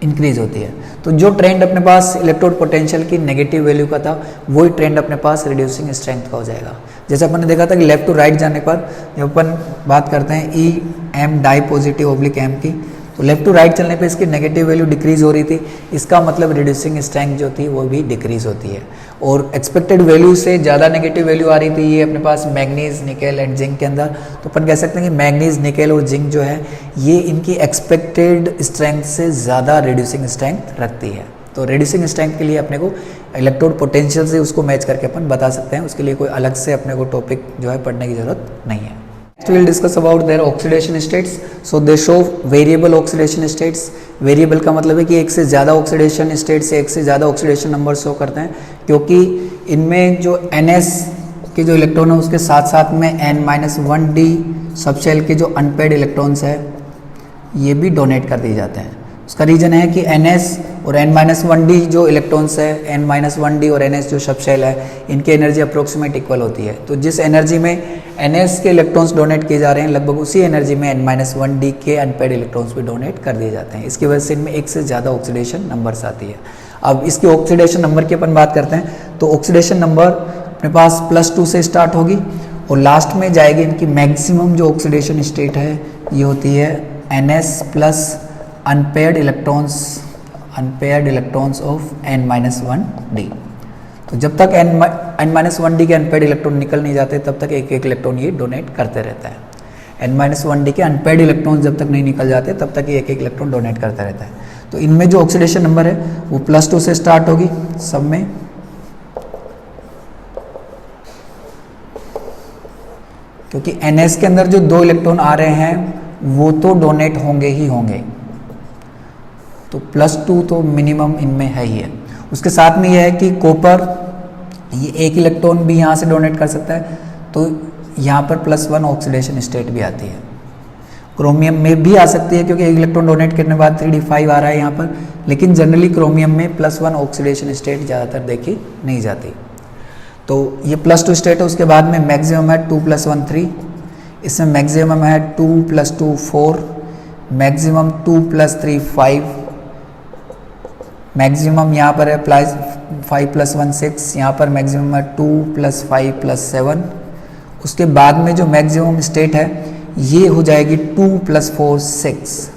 इंक्रीज होती है। तो जो ट्रेंड अपने पास इलेक्ट्रोड पोटेंशियल की नेगेटिव वैल्यू का था वही ट्रेंड अपने पास रिड्यूसिंग स्ट्रेंथ का हो जाएगा। जैसे अपन ने देखा था कि लेफ्ट टू राइट जाने पर जब अपन बात करते हैं E M di positive oblique M की, तो लेफ्ट टू राइट चलने पे इसकी नेगेटिव वैल्यू डिक्रीज हो रही थी, इसका मतलब रिड्यूसिंग स्ट्रेंथ जो थी वो भी डिक्रीज होती है। और एक्सपेक्टेड वैल्यू से ज़्यादा नेगेटिव वैल्यू आ रही थी ये अपने पास मैग्नीज, निकेल एंड जिंक के अंदर, तो अपन कह सकते हैं कि मैग्नीज, निकेल और जिंक जो है ये इनकी एक्सपेक्टेड स्ट्रेंथ से ज़्यादा रिड्यूसिंग स्ट्रेंथ रखती है। तो रिड्यूसिंग स्ट्रेंथ के लिए अपने को इलेक्ट्रोड पोटेंशियल से उसको मैच करके अपन बता सकते हैं, उसके लिए कोई अलग से अपने को टॉपिक जो है पढ़ने की जरूरत नहीं है। Next we will discuss about their oxidation states. So they show variable oxidation states. Variable का मतलब है कि एक से ज़्यादा oxidation state से एक से ज़्यादा oxidation number शो करते हैं, क्योंकि इनमें जो NS के जो इलेक्ट्रॉन है उसके साथ साथ में N-1D सबशेल के जो अनपेड इलेक्ट्रॉन्स है ये भी डोनेट कर दिए जाते हैं। उसका रीज़न है कि NS और N-1D जो इलेक्ट्रॉन्स है, N-1D और NS जो सबशेल है, इनकी एनर्जी अप्रोक्सीमेट इक्वल होती है। तो जिस एनर्जी में NS के इलेक्ट्रॉन्स डोनेट किए जा रहे हैं लगभग उसी एनर्जी में N-1D के अनपेड इलेक्ट्रॉन्स भी डोनेट कर दिए जाते हैं। इसकी वजह से इनमें एक से ज़्यादा ऑक्सीडेशन नंबर्स आती है। अब इसकी ऑक्सीडेशन नंबर की अपन बात करते हैं, तो ऑक्सीडेशन नंबर अपने पास +2 से स्टार्ट होगी और लास्ट में जाएगी इनकी मैक्सिमम जो ऑक्सीडेशन स्टेट है ये होती है NS plus unpaired electrons of N-1D। तो जब तक N-1D के अनपेयर्ड इलेक्ट्रॉन निकल नहीं जाते तब तक एक एक इलेक्ट्रॉन ये डोनेट करते रहता है। N-1D के अनपेयर्ड इलेक्ट्रॉन जब तक नहीं निकल जाते तब तक ये एक एक इलेक्ट्रॉन डोनेट करता रहता है। तो इनमें जो ऑक्सीडेशन नंबर है वो +2 से स्टार्ट होगी सब में, क्योंकि NS के अंदर जो 2 इलेक्ट्रॉन आ रहे हैं वो तो डोनेट होंगे ही होंगे, तो +2 तो मिनिमम इनमें है ही है। उसके साथ में यह है कि कॉपर ये एक इलेक्ट्रॉन भी यहाँ से डोनेट कर सकता है, तो यहाँ पर +1 ऑक्सीडेशन स्टेट भी आती है। क्रोमियम में भी आ सकती है क्योंकि एक इलेक्ट्रॉन डोनेट करने के बाद 3d5 आ रहा है यहाँ पर, लेकिन जनरली क्रोमियम में +1 ऑक्सीडेशन स्टेट ज़्यादातर देखी नहीं जाती। तो ये +2 स्टेट है। उसके बाद में मैक्सिमम है 2 + 1 3, इसमें मैक्सिमम है 2 + 2 4, मैक्सिमम 2 + 3 5, मैक्सिमम यहाँ पर है 5 + 1 6, यहाँ पर मैक्सिमम है 2 + 5 + 7। उसके बाद में जो मैक्सिमम स्टेट है ये हो जाएगी 2 + 4 6,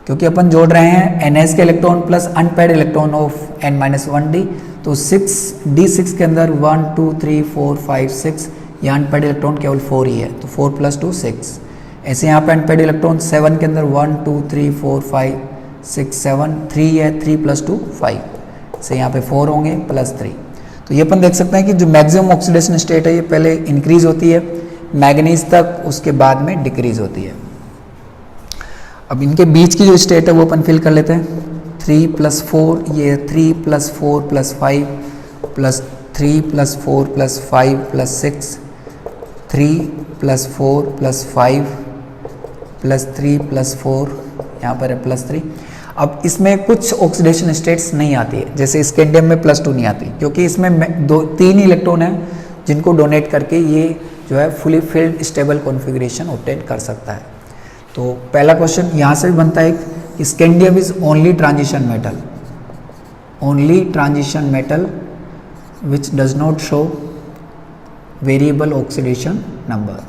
क्योंकि अपन जोड़ रहे हैं NS के electron plus unpaired electron of N-1D, तो 6D6 के अंदर 1 2 3 4 5 6, यहाँ अनपेड इलेक्ट्रॉन केवल 4 ही है, तो 4 + 2 6। ऐसे यहाँ पे अनपेड इलेक्ट्रॉन 7 के अंदर 1 2 3 4 5 6 7, 3 है, 3 + 2 5 से यहाँ पे 4 होंगे +3। तो ये अपन देख सकते हैं कि जो मैक्सिमम ऑक्सीडेशन स्टेट है ये पहले इंक्रीज होती है मैग्नीज तक, उसके बाद में डिक्रीज होती है। अब इनके बीच की जो स्टेट है वो अपन फिल कर लेते हैं। 3 + 4 ये 3 + 4 + 5 + 3 + 4 + 5 + 6, 3 + 4 + 5 + 3 + 4, यहाँ पर है +3। अब इसमें कुछ ऑक्सीडेशन स्टेट्स नहीं आती है, जैसे स्कैंडियम में +2 नहीं आती, क्योंकि इसमें 3 इलेक्ट्रॉन हैं जिनको डोनेट करके ये जो है fully filled stable configuration obtain कर सकता है। तो पहला क्वेश्चन यहाँ से भी बनता है कि scandium is only transition metal which does not show variable oxidation number,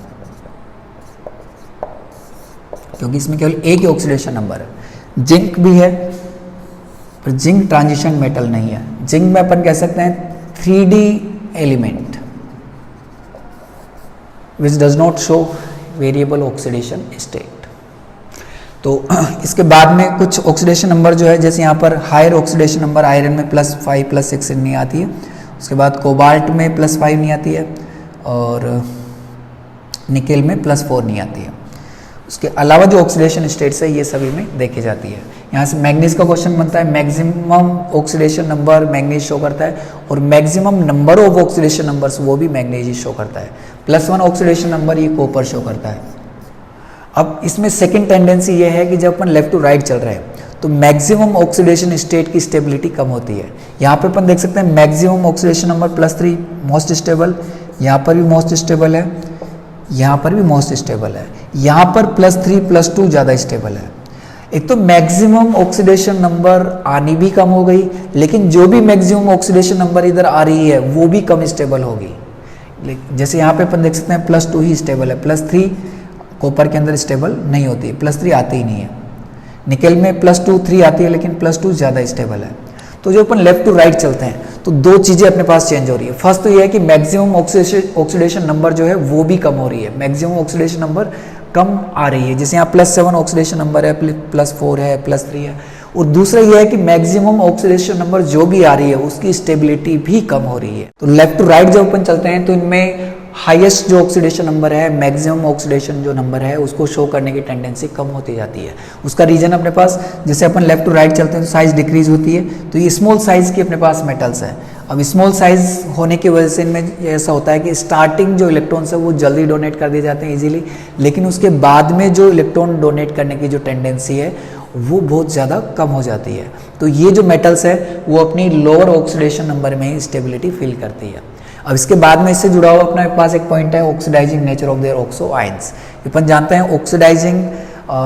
क्योंकि इसमें केवल एक ही ऑक्सीडेशन नंबर है। जिंक भी है पर जिंक ट्रांजिशन मेटल नहीं है। जिंक में अपन कह सकते हैं 3D element which does not show variable oxidation state. तो इसके बाद में कुछ ऑक्सीडेशन नंबर जो है, जैसे यहाँ पर हायर ऑक्सीडेशन नंबर आयरन में +5 + 6 नहीं आती है, उसके बाद कोबाल्ट में +5 नहीं आती है और निकेल में +4 नहीं आती है। उसके अलावा जो ऑक्सीडेशन स्टेट्स है ये सभी में देखी जाती है। यहाँ से मैग्नीज का क्वेश्चन बनता है, maximum oxidation number manganese show करता है और maximum number of oxidation numbers वो भी मैग्नीज ही शो करता है। +1 ऑक्सीडेशन नंबर ये कॉपर शो करता है। अब इसमें सेकंड टेंडेंसी ये है कि जब अपन लेफ्ट टू राइट चल रहे हैं तो मैक्सिमम ऑक्सीडेशन स्टेट की स्टेबिलिटी कम होती है। यहाँ पे अपन देख सकते हैं maximum oxidation number +3 most stable, यहाँ पर भी मोस्ट स्टेबल है, यहाँ पर भी मोस्ट स्टेबल है, यहाँ पर +3 +2 ज़्यादा स्टेबल है। एक तो मैक्सिमम ऑक्सीडेशन नंबर आनी भी कम हो गई, लेकिन जो भी मैक्सिमम ऑक्सीडेशन नंबर इधर आ रही है वो भी कम स्टेबल होगी। जैसे यहाँ पे अपन देख सकते हैं +2 ही स्टेबल है, +3 कॉपर के अंदर स्टेबल नहीं होती है, +3 आती ही नहीं है। निकेल में +2 3 आती है लेकिन +2 ज़्यादा स्टेबल है। तो जो अपन लेफ्ट टू राइट चलते हैं तो दो चीज़ें अपने पास चेंज हो रही है। फर्स्ट तो ये है कि मैक्सिमम ऑक्सीडेशन नंबर जो है वो भी कम हो रही है, मैक्सिमम ऑक्सीडेशन नंबर कम आ रही है। जैसे यहाँ +7 ऑक्सीडेशन नंबर है, +4 है, +3 है। और दूसरा ये है कि मैक्सिमम ऑक्सीडेशन नंबर जो भी आ रही है उसकी स्टेबिलिटी भी कम हो रही है। तो लेफ्ट टू राइट जब अपन चलते हैं तो इनमें हाईएस्ट जो ऑक्सीडेशन नंबर है, मैक्सिमम ऑक्सीडेशन जो नंबर है उसको शो करने की टेंडेंसी कम होती जाती है। उसका रीजन अपने पास, जैसे अपन लेफ्ट टू राइट चलते हैं तो साइज डिक्रीज होती है, तो ये स्मॉल साइज की अपने पास मेटल्स है। अब स्मॉल साइज होने की वजह से इनमें ऐसा होता है कि स्टार्टिंग जो इलेक्ट्रॉन्स है वो जल्दी डोनेट कर दिए जाते हैं इजीली, लेकिन उसके बाद में जो इलेक्ट्रॉन डोनेट करने की जो टेंडेंसी है वो बहुत ज़्यादा कम हो जाती है। तो ये जो मेटल्स है वो अपनी लोअर ऑक्सीडेशन नंबर में ही स्टेबिलिटी फील करती है। अब इसके बाद में इससे जुड़ा हुआ अपने पास एक पॉइंट है oxidising nature of their oxo ions. अपन जानते हैं ऑक्सीडाइजिंग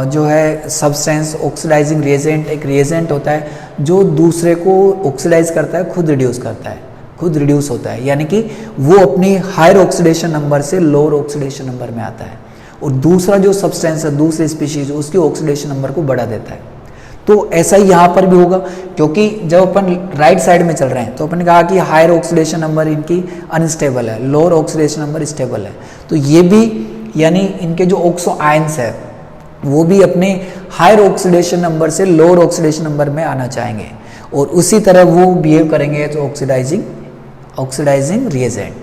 जो है सब्सटेंस, ऑक्सीडाइजिंग रिएजेंट एक रिएजेंट होता है जो दूसरे को ऑक्सीडाइज करता है, खुद रिड्यूस करता है, खुद रिड्यूस होता है, यानी कि वो अपनी हायर ऑक्सीडेशन नंबर से लोअर ऑक्सीडेशन नंबर में आता है और दूसरा जो सब्सटेंस है, दूसरी स्पीशीज उसकी ऑक्सीडेशन नंबर को बढ़ा देता है। तो ऐसा ही यहाँ पर भी होगा, क्योंकि जब अपन राइट साइड में चल रहे हैं तो अपन ने कहा कि हायर ऑक्सीडेशन नंबर इनकी अनस्टेबल है, लोअर ऑक्सीडेशन नंबर स्टेबल है। तो ये भी यानी इनके जो ऑक्सो आयंस है वो भी अपने हायर ऑक्सीडेशन नंबर से लोअर ऑक्सीडेशन नंबर में आना चाहेंगे और उसी तरह वो बिहेव करेंगे तो ऑक्सीडाइजिंग रिएजेंट।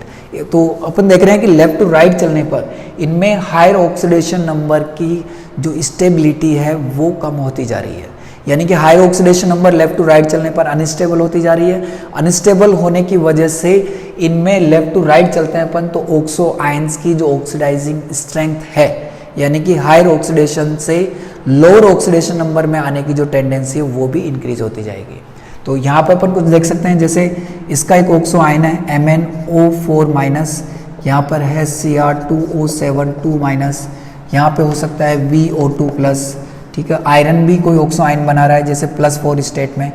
तो अपन देख रहे हैं कि लेफ्ट टू राइट चलने पर इनमें हायर ऑक्सीडेशन नंबर की जो स्टेबिलिटी है वो कम होती जा रही है, यानी कि higher oxidation number left to right चलने पर अनस्टेबल होती जा रही है। अनस्टेबल होने की वजह से इनमें लेफ्ट टू राइट चलते हैं अपन तो ऑक्सो आयंस की जो ऑक्सीडाइजिंग स्ट्रेंथ है, यानी कि हायर ऑक्सीडेशन से लोअर ऑक्सीडेशन नंबर में आने की जो टेंडेंसी है वो भी इंक्रीज होती जाएगी। तो यहाँ पर अपन कुछ देख सकते हैं, जैसे इसका एक ऑक्सो आयन है MnO4-, यहाँ पर है Cr2O7-2-, यहाँ पे हो सकता है VO2+, ठीक है। आयरन भी कोई ऑक्सो आयन बना रहा है जैसे +4 स्टेट में।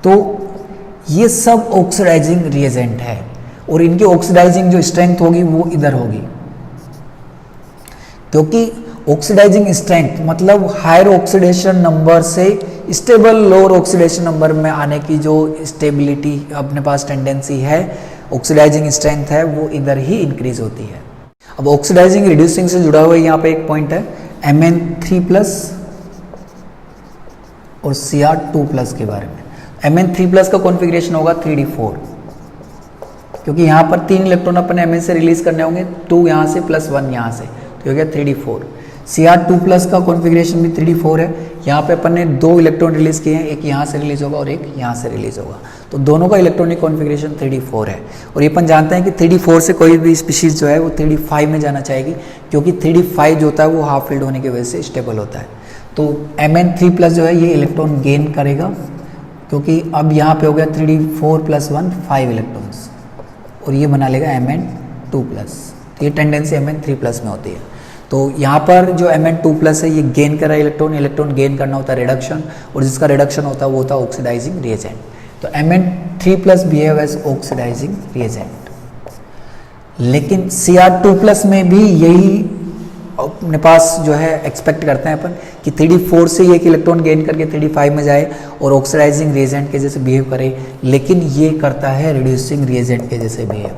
तो ये सब ऑक्सीडाइजिंग रिएजेंट है और इनकी ऑक्सीडाइजिंग जो स्ट्रेंथ होगी वो इधर होगी, क्योंकि ऑक्सीडाइजिंग स्ट्रेंथ मतलब हायर ऑक्सीडेशन नंबर से स्टेबल लोअर ऑक्सीडेशन नंबर में आने की जो स्टेबिलिटी अपने पास टेंडेंसी है, ऑक्सीडाइजिंग स्ट्रेंथ है, वो इधर ही इंक्रीज होती है। अब ऑक्सीडाइजिंग रिड्यूसिंग से जुड़ा हुआ यहाँ पे एक पॉइंट है Mn3+ और Cr2+ के बारे में। Mn3+ का कॉन्फ़िगरेशन होगा 3d4, क्योंकि यहाँ पर 3 इलेक्ट्रॉन अपन Mn से रिलीज करने होंगे, 2 यहाँ से +1 यहाँ से, तो हो गया 3d4। Cr2+ का कॉन्फ़िगरेशन भी 3d4 है। यहाँ पे अपन ने 2 इलेक्ट्रॉन रिलीज किए हैं, एक यहाँ से रिलीज होगा और एक यहाँ से रिलीज होगा, तो दोनों का इलेक्ट्रॉनिक कॉन्फ़िगरेशन 3d4 है। और ये अपन जानते हैं कि 3d4 से कोई भी स्पीशीज जो है वो 3d5 में जाना चाहेगी, क्योंकि 3d5 जो होता है वो हाफ फील्ड होने की वजह से स्टेबल होता है। तो Mn3+ जो है ये इलेक्ट्रॉन गेन करेगा, क्योंकि अब यहाँ पे हो गया 3d4 + 1 5 इलेक्ट्रॉन्स और ये बना लेगा Mn2+। तो ये टेंडेंसी Mn3+ में होती है। तो यहाँ पर जो Mn2+ है ये गेन कर रहा है इलेक्ट्रॉन गेन करना होता है रिडक्शन, और जिसका रिडक्शन होता है वो होता है ऑक्सीडाइजिंग रिएजेंट। तो Mn3+ behave as oxidising reagent. लेकिन Cr2+ में भी यही अपने पास जो है एक्सपेक्ट करते हैं अपन कि 3d4 से ये एक इलेक्ट्रॉन गेन करके 3d5 में जाए और ऑक्सीडाइजिंग रिएजेंट के जैसे बिहेव करे, लेकिन ये करता है रिड्यूसिंग रिएजेंट के जैसे बिहेव,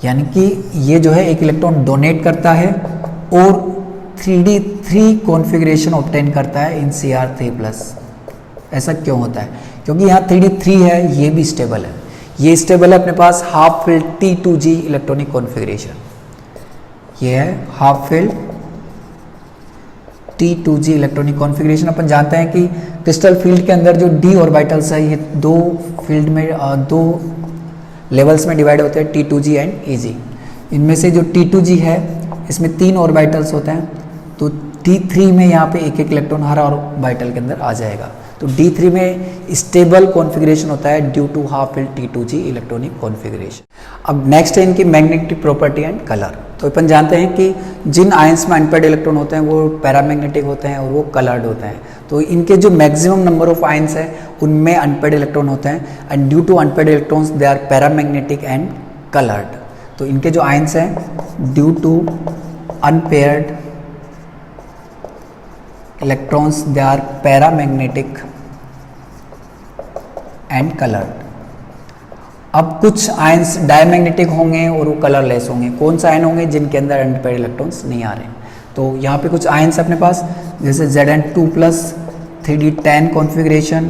यानी कि ये जो है एक इलेक्ट्रॉन डोनेट करता है और 3d3 कॉन्फ़िगरेशन ऑब्टेन करता है इन Cr3+। ऐसा क्यों होता है? क्योंकि यहाँ 3d3 है, ये भी स्टेबल है, ये स्टेबल है अपने पास half filled T2g electronic configuration, ये है half filled T2G electronic configuration. अपन जानते हैं कि क्रिस्टल फील्ड के अंदर जो d ऑर्बिटल्स है ये दो फील्ड में दो लेवल्स में डिवाइड होते हैं, T2G एंड Eg। इनमें से जो T2G है इसमें 3 ऑर्बिटल्स होते हैं, तो T3 में यहाँ पे एक एक इलेक्ट्रॉन हर ऑर्बिटल के अंदर आ जाएगा। तो D3 में स्टेबल कॉन्फ़िगरेशन होता है due to half filled T2G electronic configuration. अब नेक्स्ट है इनकी मैग्नेटिक प्रॉपर्टी एंड कलर। तो अपन जानते हैं कि जिन आयंस में अनपेयर्ड इलेक्ट्रॉन होते हैं वो पैरामैग्नेटिक होते हैं और वो कलर्ड होते हैं। तो इनके जो मैक्सिमम नंबर ऑफ आयंस है उनमें अनपेयर्ड इलेक्ट्रॉन होते हैं and due to unpaired electrons they are paramagnetic and coloured. तो इनके जो आयंस हैं due to unpaired electrons they are paramagnetic and coloured. अब कुछ आयंस डायमैग्नेटिक होंगे और वो कलरलेस होंगे। कौन सा आयन होंगे? जिनके अंदर अनपेयर्ड इलेक्ट्रॉन्स नहीं आ रहे। तो यहाँ पे कुछ आयंस अपने पास जैसे Zn2+ 3d10 configuration,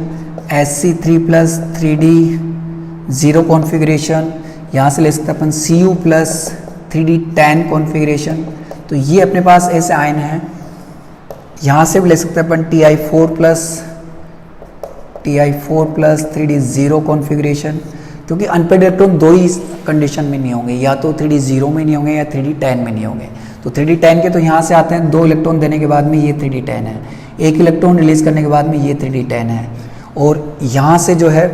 Sc3+ 3d0 configuration, यहाँ से ले सकते हैं अपन Cu+ 3d10 कॉन्फ़िगरेशन। तो ये अपने पास ऐसे आयन हैं। यहाँ से भी ले सकते हैं अपन Ti4+ 3d0 कॉन्फ़िगरेशन, क्योंकि अनपेयर्ड इलेक्ट्रॉन दो ही कंडीशन में नहीं होंगे, या तो 3d0 में नहीं होंगे या 3d10 में नहीं होंगे। तो 3d10 के तो यहाँ से आते हैं, 2 इलेक्ट्रॉन देने के बाद में ये 3d10 है, 1 इलेक्ट्रॉन रिलीज करने के बाद में ये 3d10 है, और यहाँ से जो है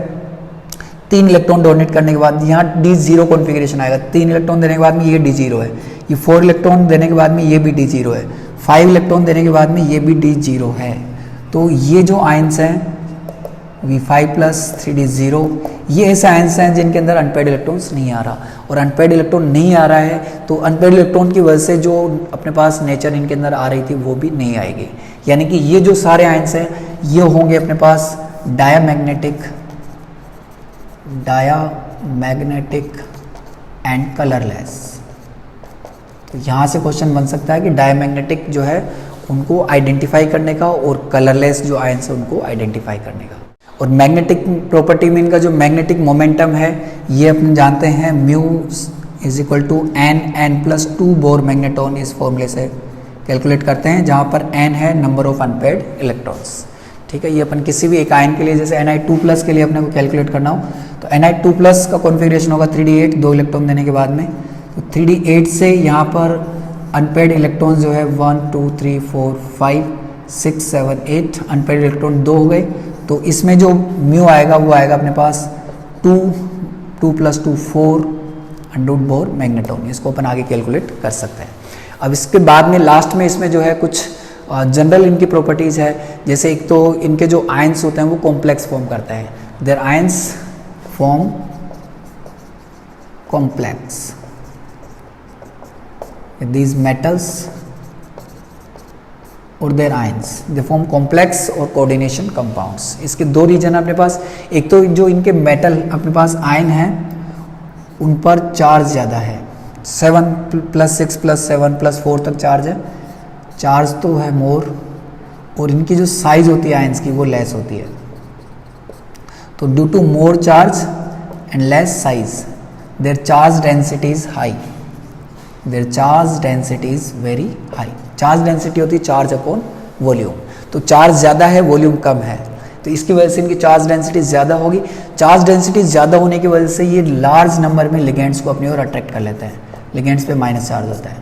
3 इलेक्ट्रॉन डोनेट करने के बाद यहाँ d0 कॉन्फ़िगरेशन आएगा। 3 इलेक्ट्रॉन देने के बाद में ये d0 है, ये 4 इलेक्ट्रॉन देने के बाद में ये भी d0 है, 5 इलेक्ट्रॉन देने के बाद में ये भी d0 है। तो ये जो आयंस हैं V5+ 3d0, ये ऐसे आयंस हैं जिनके अंदर अनपेयर्ड इलेक्ट्रॉन्स नहीं आ रहा। और अनपेयर्ड इलेक्ट्रॉन नहीं आ रहा है तो अनपेयर्ड इलेक्ट्रॉन की वजह से जो अपने पास नेचर इनके अंदर आ रही थी वो भी नहीं आएगी। यानी कि ये जो सारे आयंस हैं ये होंगे अपने पास डायामैग्नेटिक एंड कलरलेस। तो यहाँ से क्वेश्चन बन सकता है कि डायामैग्नेटिक जो है उनको आइडेंटिफाई करने का और कलरलेस जो आयंस है उनको आइडेंटिफाई करने का। और मैग्नेटिक प्रॉपर्टी में इनका जो मैग्नेटिक मोमेंटम है ये अपन जानते हैं म्यू = n+2 बोर मैग्नेटॉन, इस फॉर्मूले से कैलकुलेट करते हैं, जहाँ पर n है नंबर ऑफ अनपेयर्ड इलेक्ट्रॉन्स। ठीक है, ये अपन किसी भी एक आयन के लिए जैसे Ni2+ के लिए अपने को कैलकुलेट करना हो तो Ni2+ का कॉन्फ़िगरेशन होगा 3d8, 2 इलेक्ट्रॉन देने के बाद में। तो 3d8 से यहाँ पर अनपेयर्ड इलेक्ट्रॉन्स जो है 1 2 3 4 5 6 7 8 अनपेयर्ड इलेक्ट्रॉन 2 हो गए। तो इसमें जो म्यू आएगा वो आएगा अपने पास 2 + 2 4 अनडूट बोर मैग्नेटॉन। इसको अपन आगे कैलकुलेट कर सकते हैं। अब इसके बाद में लास्ट में इसमें जो है कुछ जनरल इनकी प्रॉपर्टीज़ है। जैसे एक तो इनके जो आयंस होते हैं वो कॉम्प्लेक्स फॉर्म करते हैं, their ions form complex, these metals और their ions they form complex और coordination compounds। इसके दो रीजन है अपने पास। एक तो जो इनके मेटल अपने पास आयन है उन पर चार्ज ज़्यादा है, 7+6+7+4 तक चार्ज है, चार्ज तो है मोर, और इनकी जो साइज होती है आयंस की वो लेस होती है। तो due to more charge and less size their charge density is high, their charge density is very high. Charge density होती है चार्ज अपॉन वॉल्यूम, तो चार्ज ज़्यादा है वॉल्यूम कम है, तो इसकी वजह से इनकी चार्ज डेंसिटी ज़्यादा होगी। चार्ज डेंसिटी ज़्यादा होने की वजह से ये लार्ज नंबर में लिगेंड्स को अपनी ओर अट्रैक्ट कर लेते हैं। लिगेंड्स पे माइनस चार्ज होता है,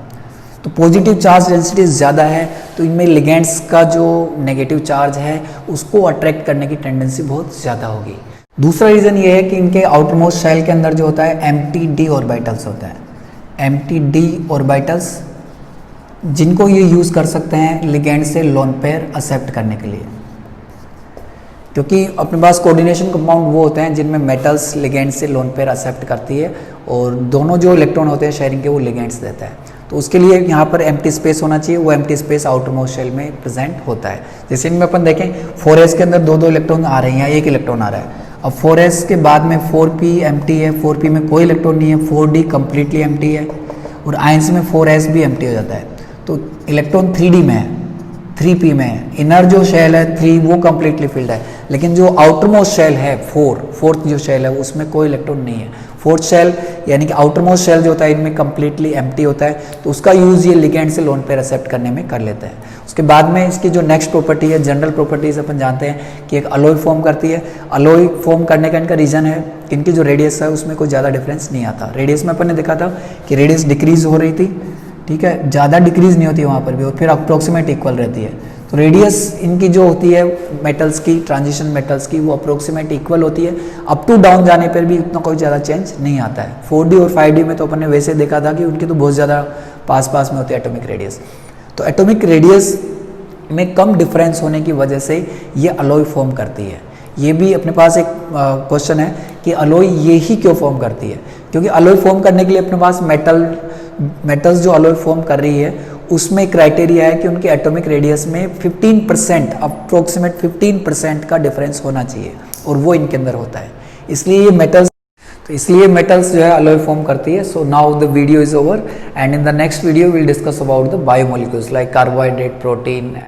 तो पॉजिटिव चार्ज डेंसिटी ज़्यादा है तो इनमें लिगेंड्स का जो नेगेटिव चार्ज है उसको अट्रैक्ट करने की टेंडेंसी बहुत ज़्यादा होगी। दूसरा रीज़न ये है कि इनके आउटरमोस्ट शेल के अंदर जो होता है एम्प्टी डी ऑर्बिटल्स होता है, एम्प्टी डी ऑर्बिटल्स, जिनको ये यूज़ कर सकते हैं लिगेंड से लोन पेयर एक्सेप्ट करने के लिए, क्योंकि अपने पास कोऑर्डिनेशन कंपाउंड वो होते हैं जिनमें मेटल्स लिगेंड से लोन पेयर एक्सेप्ट करती है और दोनों जो इलेक्ट्रॉन होते हैं शेयरिंग के वो लिगेंड्स देता है। तो उसके लिए यहाँ पर एम्प्टी स्पेस होना चाहिए, वो एम्प्टी स्पेस आउटरमोस्ट शेल में प्रेजेंट होता है। जैसे इनमें अपन देखें 4s के अंदर दो इलेक्ट्रॉन आ रहे हैं या एक इलेक्ट्रॉन आ रहा है। अब 4s के बाद में 4p एम्प्टी है, 4p में कोई इलेक्ट्रॉन नहीं है, 4d कम्प्लीटली एम्प्टी है, और आयंस में 4s भी एम्प्टी हो जाता है। तो इलेक्ट्रॉन 3d में है, 3p में है, इनर जो शेल है 3 वो कम्प्लीटली फिल्ड है, लेकिन जो आउटरमोस्ट शेल है फोर्थ जो शेल है उसमें कोई इलेक्ट्रॉन नहीं है। फोर्थ शेल यानी कि आउटरमोस्ट शेल जो होता है इनमें कम्प्लीटली एम्प्टी होता है, तो उसका यूज़ ये लिगेंड से लोन पेयर एक्सेप्ट करने में कर लेते हैं। उसके बाद में इसकी जो नेक्स्ट प्रॉपर्टी है, जनरल प्रॉपर्टीज अपन जानते हैं कि एक अलॉय फॉर्म करती है। अलॉय फॉर्म करने का इनका रीज़न है कि इनकी जो रेडियस है उसमें कोई ज़्यादा डिफरेंस नहीं आता। रेडियस में अपन ने देखा था कि रेडियस डिक्रीज हो रही थी, ठीक है, ज़्यादा डिक्रीज नहीं होती वहाँ पर भी, और फिर अप्रोक्सीमेट इक्वल रहती है। तो रेडियस इनकी जो होती है मेटल्स की, ट्रांजिशन मेटल्स की, वो अप्रोक्सीमेट इक्वल होती है। अप टू डाउन जाने पर भी उतना कोई ज़्यादा चेंज नहीं आता है। 4D और 5D में तो अपन ने वैसे देखा था कि उनकी तो बहुत ज़्यादा पास पास में होती है एटॉमिक रेडियस। तो एटॉमिक रेडियस में कम डिफरेंस होने की वजह से ये अलॉय फॉर्म करती है। ये भी अपने पास एक क्वेश्चन है कि अलॉय ये ही क्यों फॉर्म करती है, क्योंकि अलॉय फॉर्म करने के लिए अपने पास मेटल्स जो अलॉय फॉर्म कर रही है उसमें क्राइटेरिया है कि उनके एटॉमिक रेडियस में 15% अप्रोक्सीमेट 15% का डिफरेंस होना चाहिए, और वो इनके अंदर होता है। इसलिए ये मेटल्स जो है अलॉय फॉर्म करती है। So now the video is over, and in the next video will discuss about the biomolecules like carbohydrate, protein.